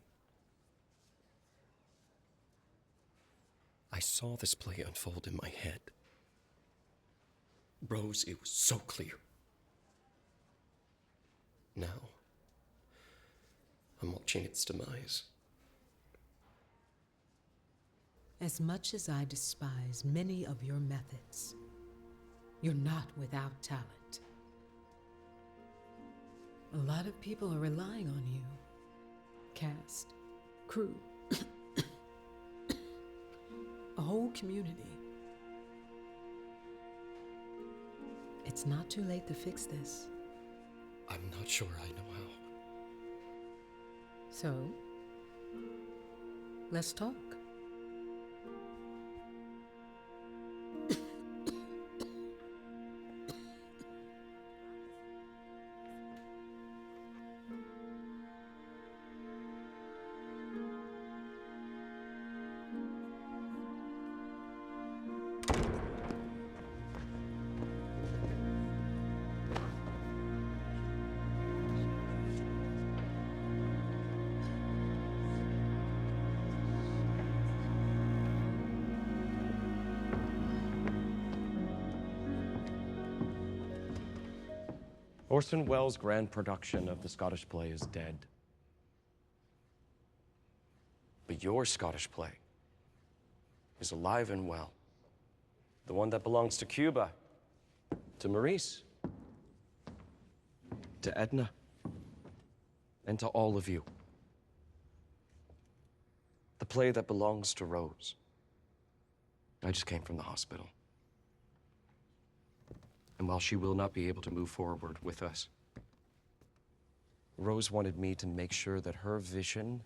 I saw this play unfold in my head. Rose, it was so clear. Now, I'm watching its demise. As much as I despise many of your methods, you're not without talent. A lot of people are relying on you. Cast, crew, a whole community. It's not too late to fix this. I'm not sure I know how. So, let's talk. Orson Welles' grand production of the Scottish play is dead. But your Scottish play is alive and well. The one that belongs to Cuba, to Maurice, to Edna, and to all of you. The play that belongs to Rose. I just came from the hospital. And while she will not be able to move forward with us, Rose wanted me to make sure that her vision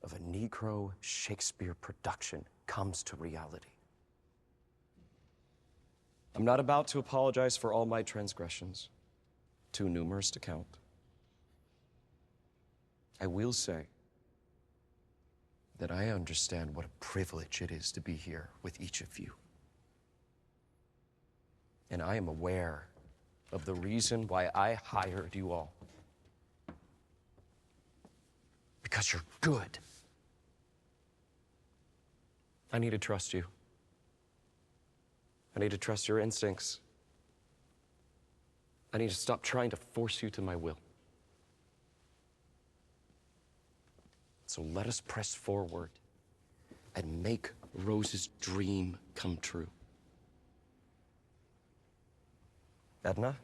of a Negro Shakespeare production comes to reality. I'm not about to apologize for all my transgressions, too numerous to count. I will say that I understand what a privilege it is to be here with each of you. And I am aware of the reason why I hired you all. Because you're good. I need to trust you. I need to trust your instincts. I need to stop trying to force you to my will. So let us press forward and make Rose's dream come true. Edna,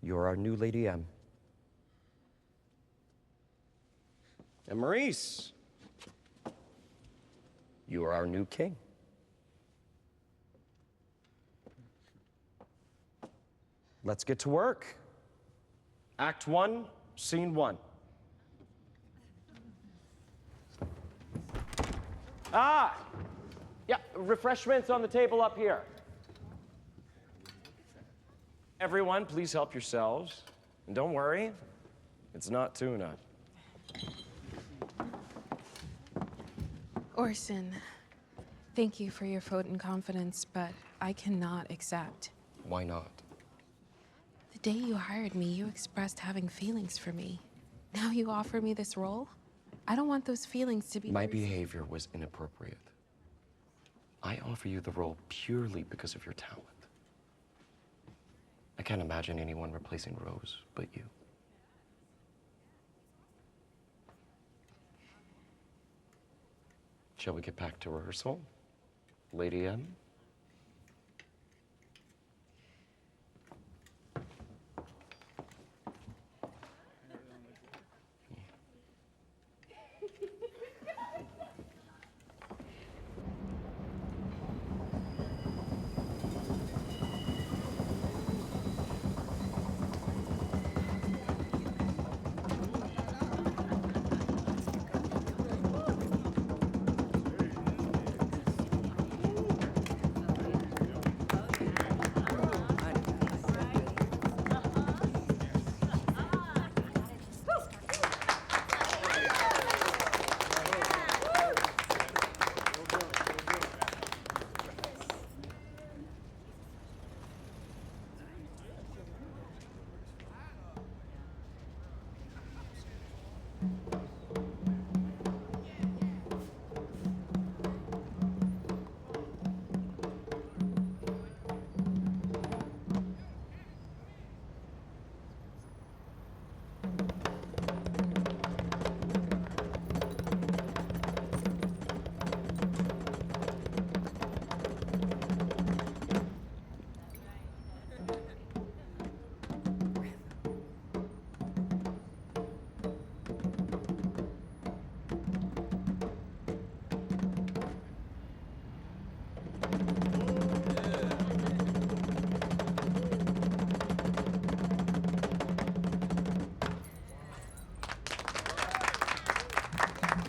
you're our new Lady M. And Maurice, you are our new king. Let's get to work. Act 1, Scene 1. Yeah, refreshments on the table up here. Everyone, please help yourselves. And don't worry, it's not tuna. Orson, thank you for your vote and confidence, but I cannot accept. Why not? The day you hired me, you expressed having feelings for me. Now you offer me this role? I don't want those feelings to be... My behavior was inappropriate. I offer you the role purely because of your talent. I can't imagine anyone replacing Rose but you. Shall we get back to rehearsal? Lady M?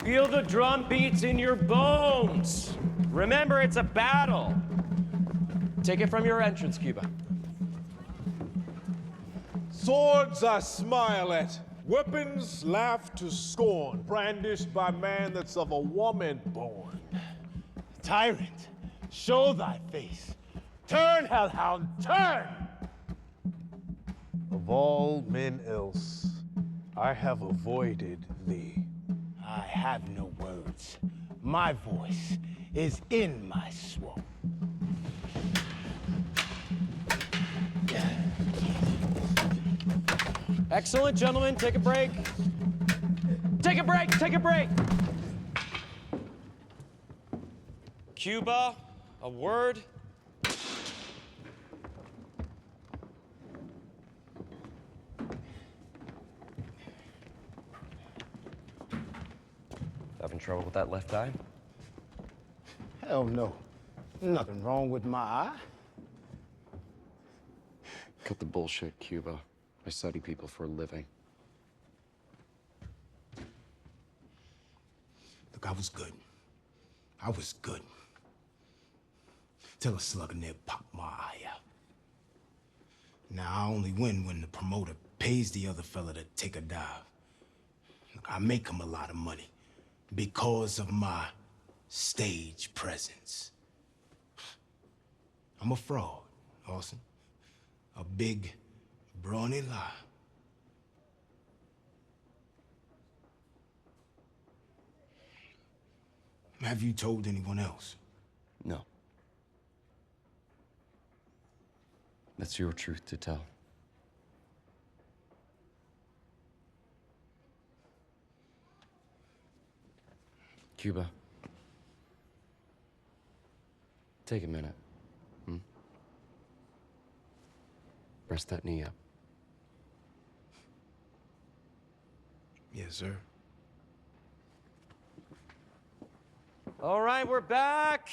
Feel the drum beats in your bones. Remember, it's a battle. Take it from your entrance, Cuba. Swords I smile at, weapons laugh to scorn, brandished by man that's of a woman born. Tyrant, show thy face. Turn, hellhound, turn! Of all men else, I have avoided thee. I have no words. My voice is in my swamp. Excellent, gentlemen. Take a break. Take a break. Take a break. Cuba, a word. Having trouble with that left eye? Hell no. Nothing wrong with my eye. Cut the bullshit, Cuba. I study people for a living. Look, I was good. I was good. Till a slug in there popped my eye out. Now, I only win when the promoter pays the other fella to take a dive. Look, I make him a lot of money because of my stage presence. I'm a fraud, Orson. A big, brawny lie. Have you told anyone else? No. That's your truth to tell. Cuba. Take a minute. Rest that knee up. Yes, sir. All right, we're back.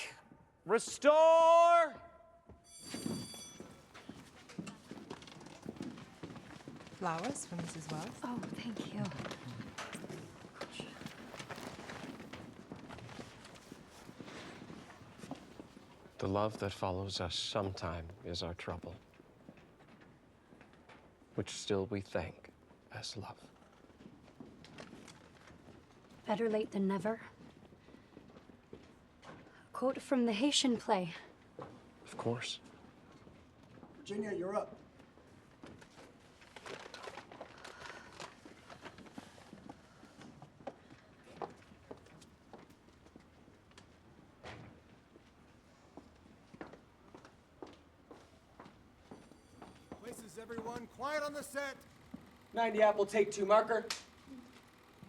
Restore. Flowers for Mrs. Wells. Oh, thank you. The love that follows us sometime is our trouble, which still we thank as love. Better late than never. A quote from the Haitian play. Of course. Virginia, you're up. Places, everyone. Quiet on the set. 90 Apple, take 2 marker.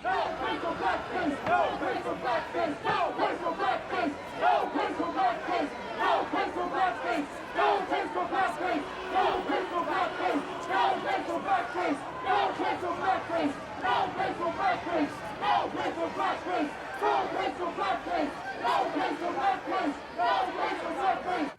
No place for blackface! No place for blackface! No place for blackface! No place for blackface! No place for blackface! No place for blackface! No place for blackface! No place for blackface! No place for blackface! No place for blackface! No place for blackface! No place for blackface! No place for blackface! No place for blackface!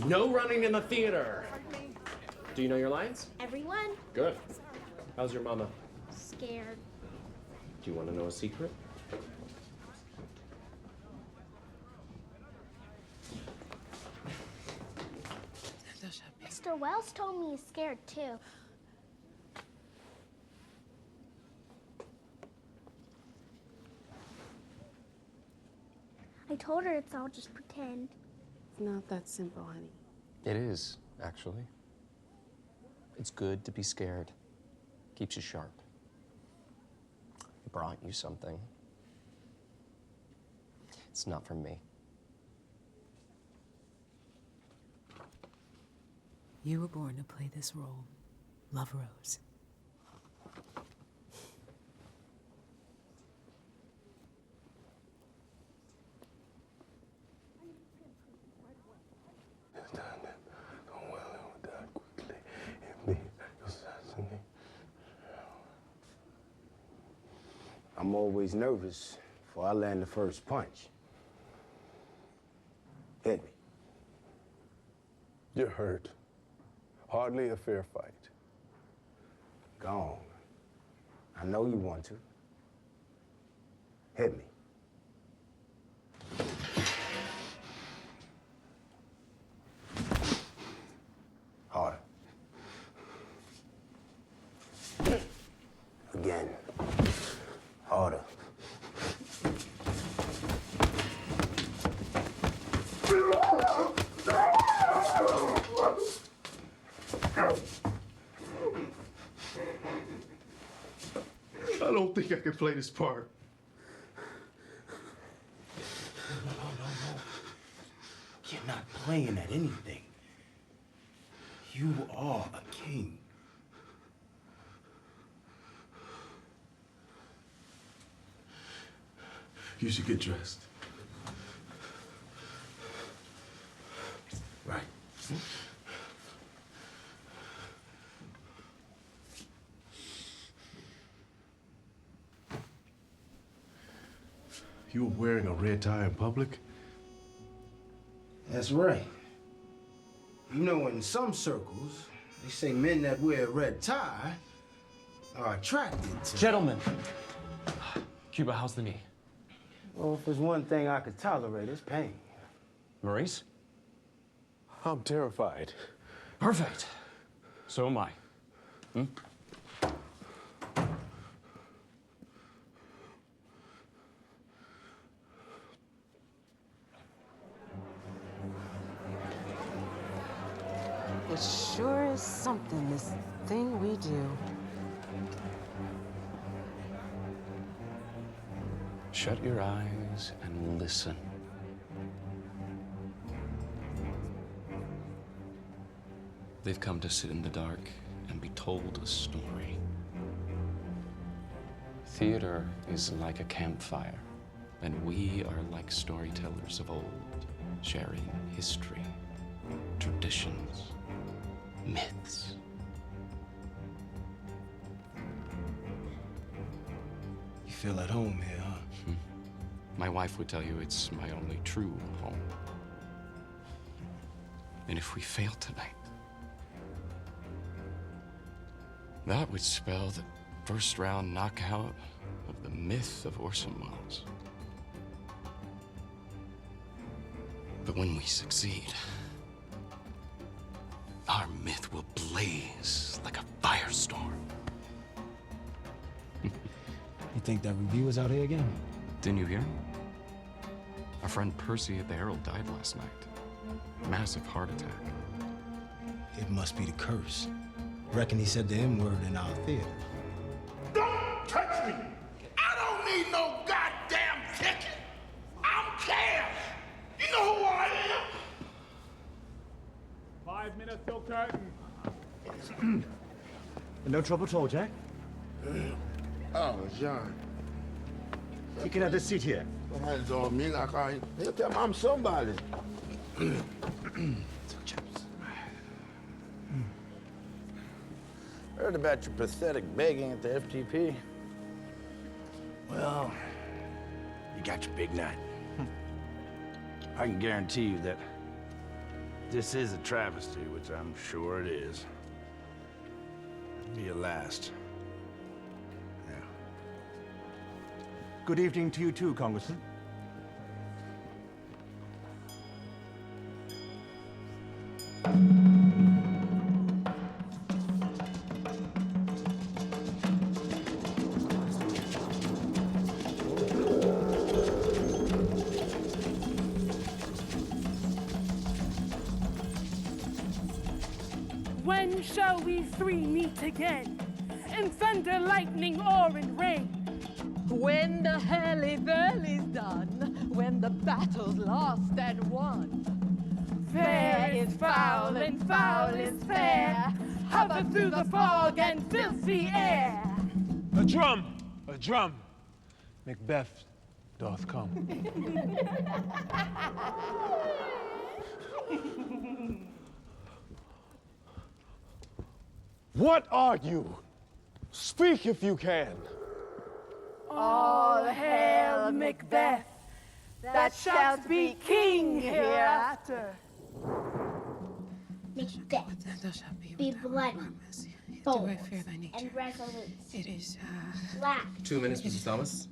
No running in the theater. Do you know your lines? Everyone? Good. How's your mama? Scared. Do you want to know a secret? Mr. Wells told me he's scared too. I told her it's all just pretend. It's not that simple, honey. It is, actually. It's good to be scared. Keeps you sharp. I brought you something. It's not from me. You were born to play this role. Love, Rose. I'm always nervous before I land the first punch. Hit me. You're hurt. Hardly a fair fight. Gone. I know you want to. Hit me. Harder. Again. Harder. I don't think I can play this part. No. You're not playing at anything. You are a king. You should get dressed. Right. You were wearing a red tie in public? That's right. You know, in some circles, they say men that wear a red tie are attracted to... Gentlemen. Cuba, how's the knee? Well, if there's one thing I could tolerate, it's pain. Maurice? I'm terrified. Perfect. So am I. It sure is something, this thing we do. Shut your eyes and listen. They've come to sit in the dark and be told a story. Theater is like a campfire, and we are like storytellers of old, sharing history, traditions, myths. You feel at home here, huh? My wife would tell you it's my only true home. And if we fail tonight, that would spell the first round knockout of the myth of Orson Welles. But when we succeed, our myth will blaze like a firestorm. You think that review is out here again? Didn't you hear? Our friend Percy at the Herald died last night. Massive heart attack. It must be the curse. Reckon he said the M-word in our theater. Don't touch me! I don't need no goddamn ticket! I'm Cash! You know who I am? 5 minutes till curtain. No trouble at all, Jack? Oh, John. You can have this seat here. Hands on me like I'm somebody. Heard about your pathetic begging at the FTP. Well, you got your big night. I can guarantee you that this is a travesty, which I'm sure it is. It'll be your last. Yeah. Good evening to you too, Congressman. When shall we three meet again? In thunder, lightning, or in rain? When the hurly-burly's done, when the battle's lost and won. Fair is foul and foul is fair. Hover through the fog and filthy air. A drum! A drum! Macbeth doth come. What are you? Speak if you can. All hail Macbeth, that shalt be king hereafter. Macbeth, Thou shalt be be bloody, bold, Do I fear thy nature? and resolute. It is, Black. 2 minutes, Mrs. Thomas.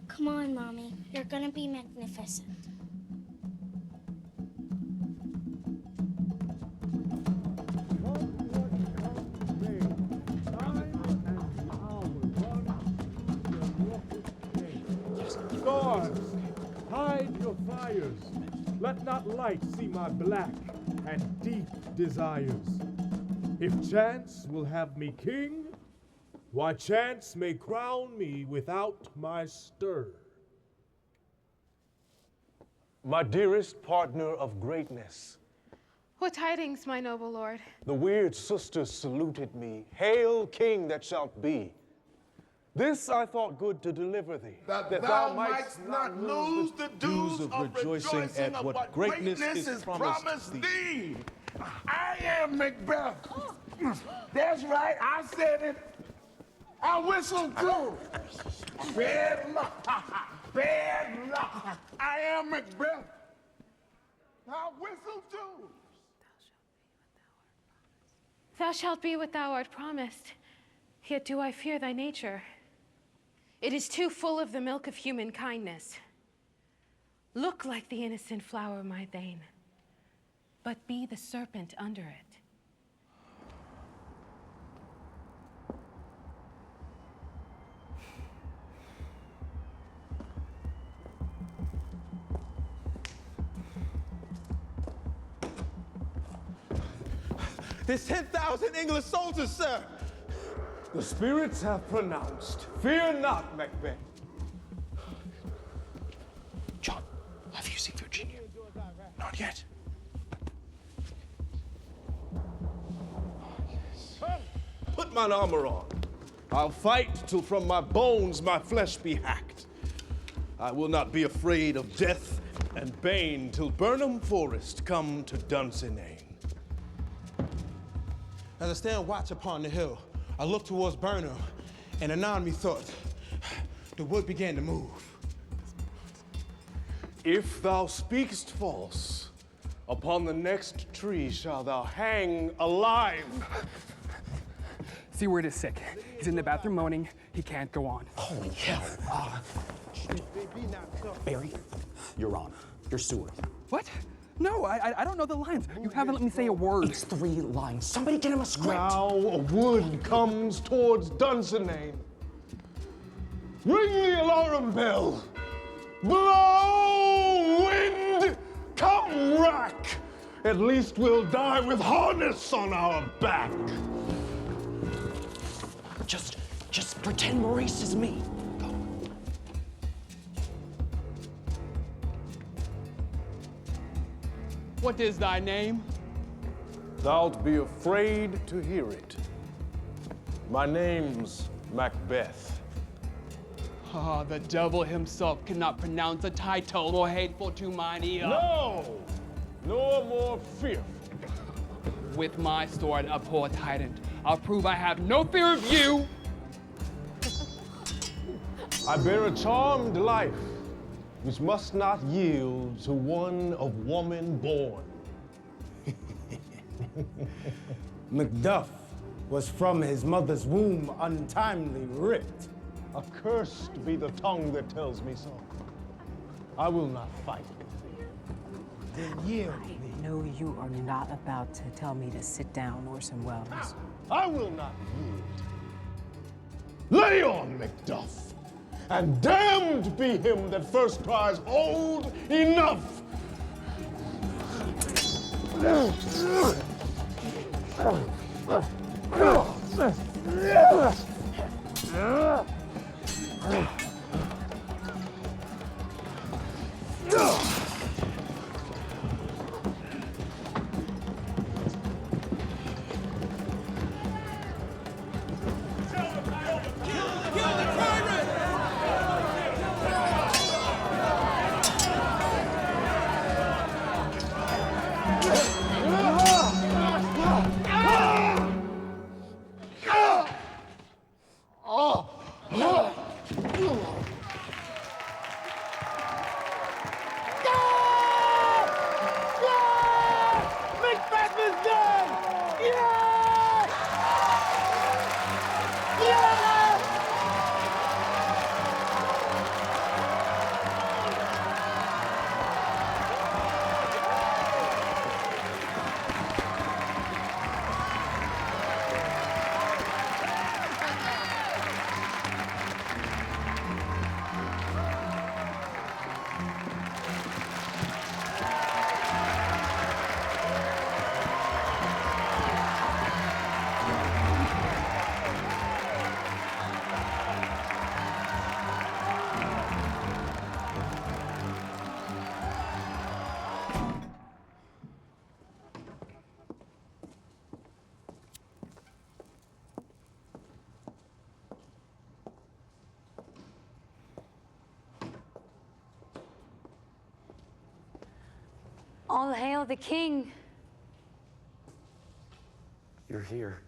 Come on, Mommy. You're gonna be magnificent. Stars, hide your fires. Let not light see my black and deep desires. If chance will have me king, why chance may crown me without my stir. My dearest partner of greatness, What tidings, my noble lord? the weird sister saluted me. Hail, king that shalt be. This I thought good to deliver thee, That thou mightst not lose the dues of rejoicing at what greatness is promised thee. I am Macbeth. That's right, I said it. I whistled too. Bad luck. Bad luck. I am Macbeth. I whistled too. Thou shalt be what thou art promised, yet do I fear thy nature. It is too full of the milk of human kindness. Look like the innocent flower, my thane, but be the serpent under it. There's 10,000 English soldiers, sir. The spirits have pronounced. Fear not, Macbeth. John, have you seen Virginia? Not yet. Put mine armor on. I'll fight till from my bones my flesh be hacked. I will not be afraid of death and bane till Burnham Forest come to Dunsinane. As I stand watch upon the hill, I looked towards Burnham, and anon methought the wood began to move. If thou speakest false, upon the next tree shalt thou hang alive. Seaward is sick. He's in the bathroom moaning. He can't go on. Holy hell. Barry, you're on. You're Seward. What? No, I don't know the lines. You haven't let me say a word. It's 3 lines. Somebody get him a script. Now a wood comes towards Dunsinane. Ring the alarm bell. Blow, wind, come rack. At least we'll die with harness on our back. Just pretend Maurice is me. Go. What is thy name? Thou'lt be afraid to hear it. My name's Macbeth. Ah, the devil himself cannot pronounce a title more hateful to mine ear. No, nor more fearful. With my sword, a poor tyrant, I'll prove I have no fear of you. I bear a charmed life, which must not yield to one of woman born. Macduff was from his mother's womb untimely ripped. Accursed be the tongue that tells me so. I will not fight with thee. Then yield me. No, you are not about to tell me to sit down, Orson Welles. I will not yield. Lay on, Macduff, and damned be him that first cries, "Old enough!" All hail the king. You're here.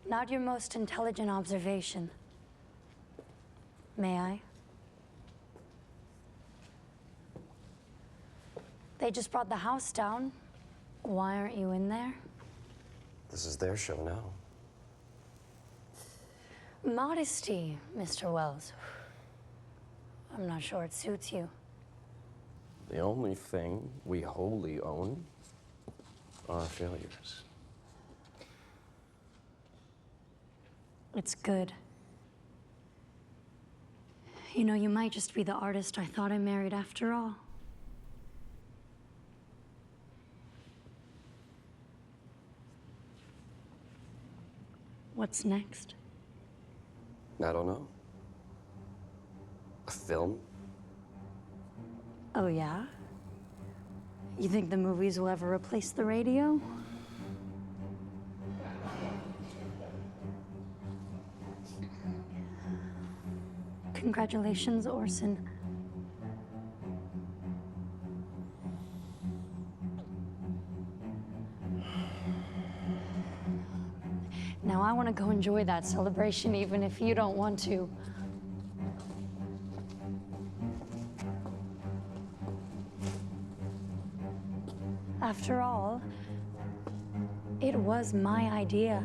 Not your most intelligent observation. May I? They just brought the house down. Why aren't you in there? This is their show now. Modesty, Mr. Welles. I'm not sure it suits you. The only thing we wholly own are our failures. It's good. You know, you might just be the artist I thought I married after all. What's next? I don't know. A film? Oh, yeah? You think the movies will ever replace the radio? Congratulations, Orson. Now I want to go enjoy that celebration even if you don't want to. After all, it was my idea.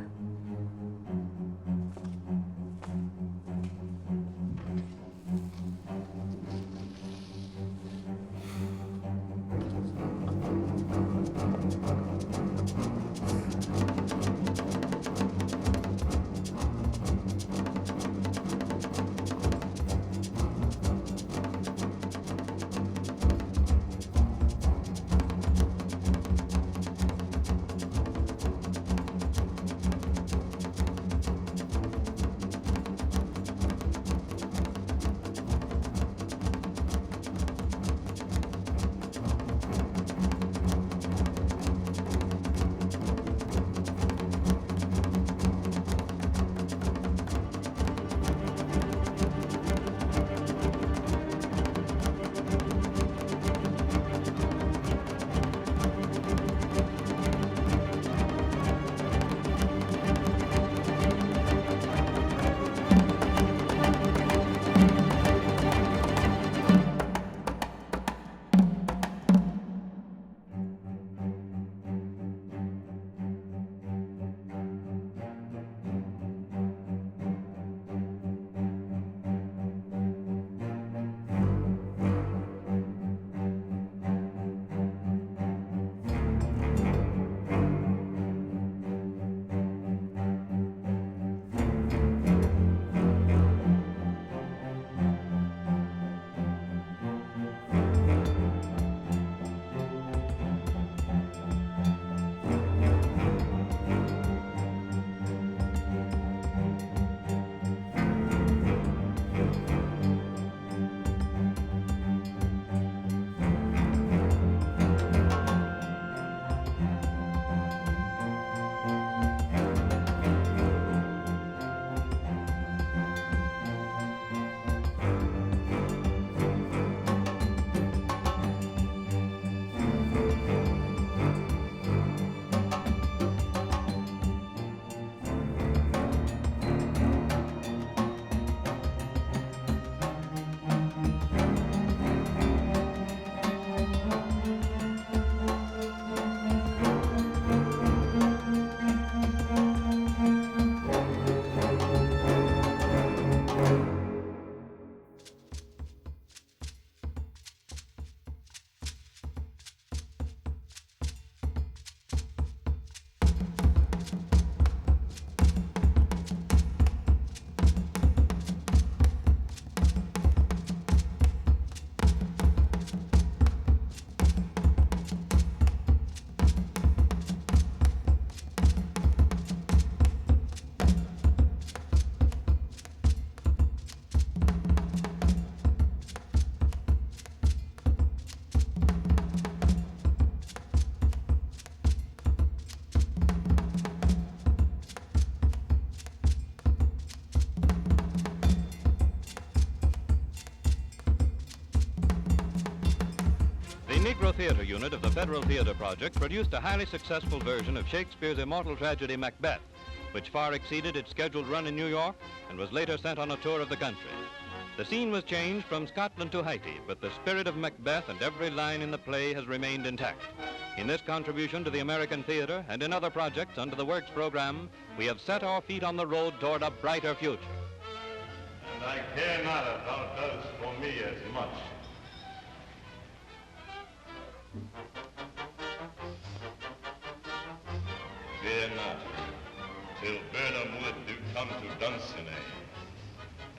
Negro Theater Unit of the Federal Theater Project produced a highly successful version of Shakespeare's immortal tragedy Macbeth, which far exceeded its scheduled run in New York and was later sent on a tour of the country. The scene was changed from Scotland to Haiti, but the spirit of Macbeth and every line in the play has remained intact. In this contribution to the American theater and in other projects under the Works program, we have set our feet on the road toward a brighter future. And I care not if thou dost for me as much. Fear not, till Burnham Wood do come to Dunsinane,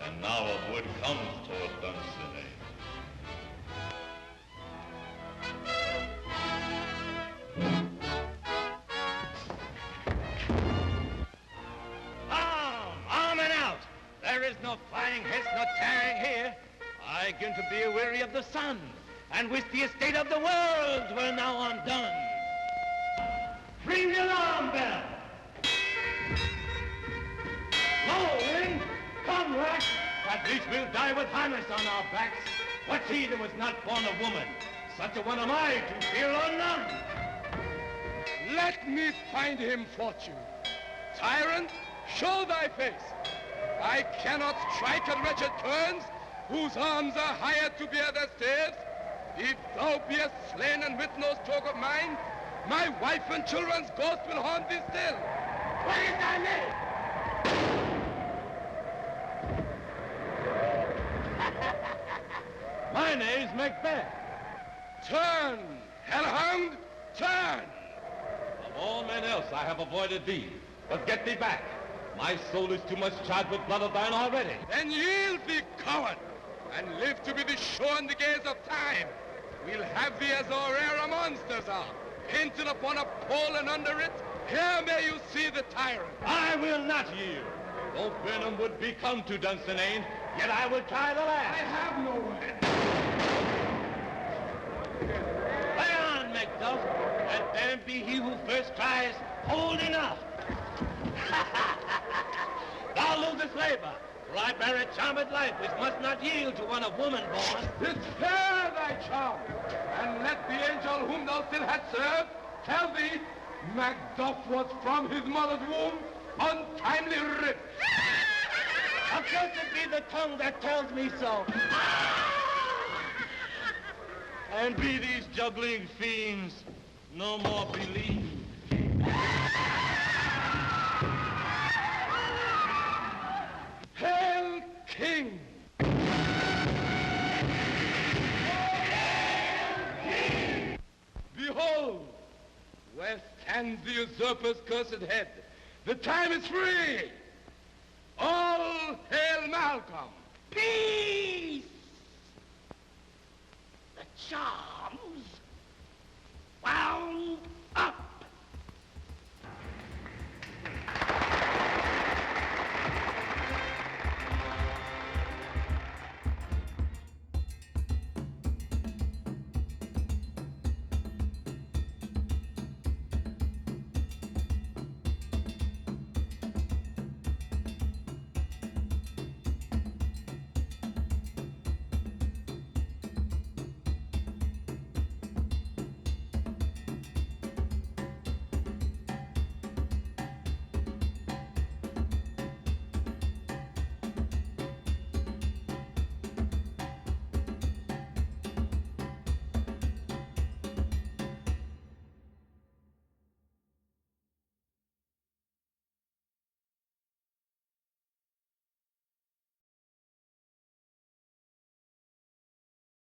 and now a wood comes toward Dunsinane. Arm and out! There is no flying hiss, no tearing here. I begin to be weary of the sun, and wish the estate of the world were now undone. Ring the alarm bell! Low, wind! Come, rack! At least we'll die with harness on our backs. What's he that was not born a woman? Such a one am I, to fear or none. Let me find him fortune. Tyrant, show thy face. I cannot strike at wretched turns, whose arms are hired to bear their staves. If thou beest slain and with no stroke of mine, my wife and children's ghost will haunt thee still. What is thy name? My name's Macbeth. Turn, hellhound, turn! Of all men else I have avoided thee, but get thee back. My soul is too much charged with blood of thine already. Then yield thee, coward, and live to be the show and the gaze of time. We'll have thee as our rare monsters are, painted upon a pole, and under it, here may you see the tyrant. I will not yield. Though Burnham would be come to Dunsinane, yet I will try the last. I have no way. Lay on, Macduff, and then be he who first cries, hold enough. Thou losest labor, for I bear a charmed life which must not yield to one of woman born. Despair thy charm, and let the angel whom thou still hast served tell thee Macduff was from his mother's womb untimely ripped. Accursed be the tongue that tells me so. And be these juggling fiends no more believed. Hail, King! Behold, where stands the usurper's cursed head. The time is free. All hail Malcolm. Peace! The charm.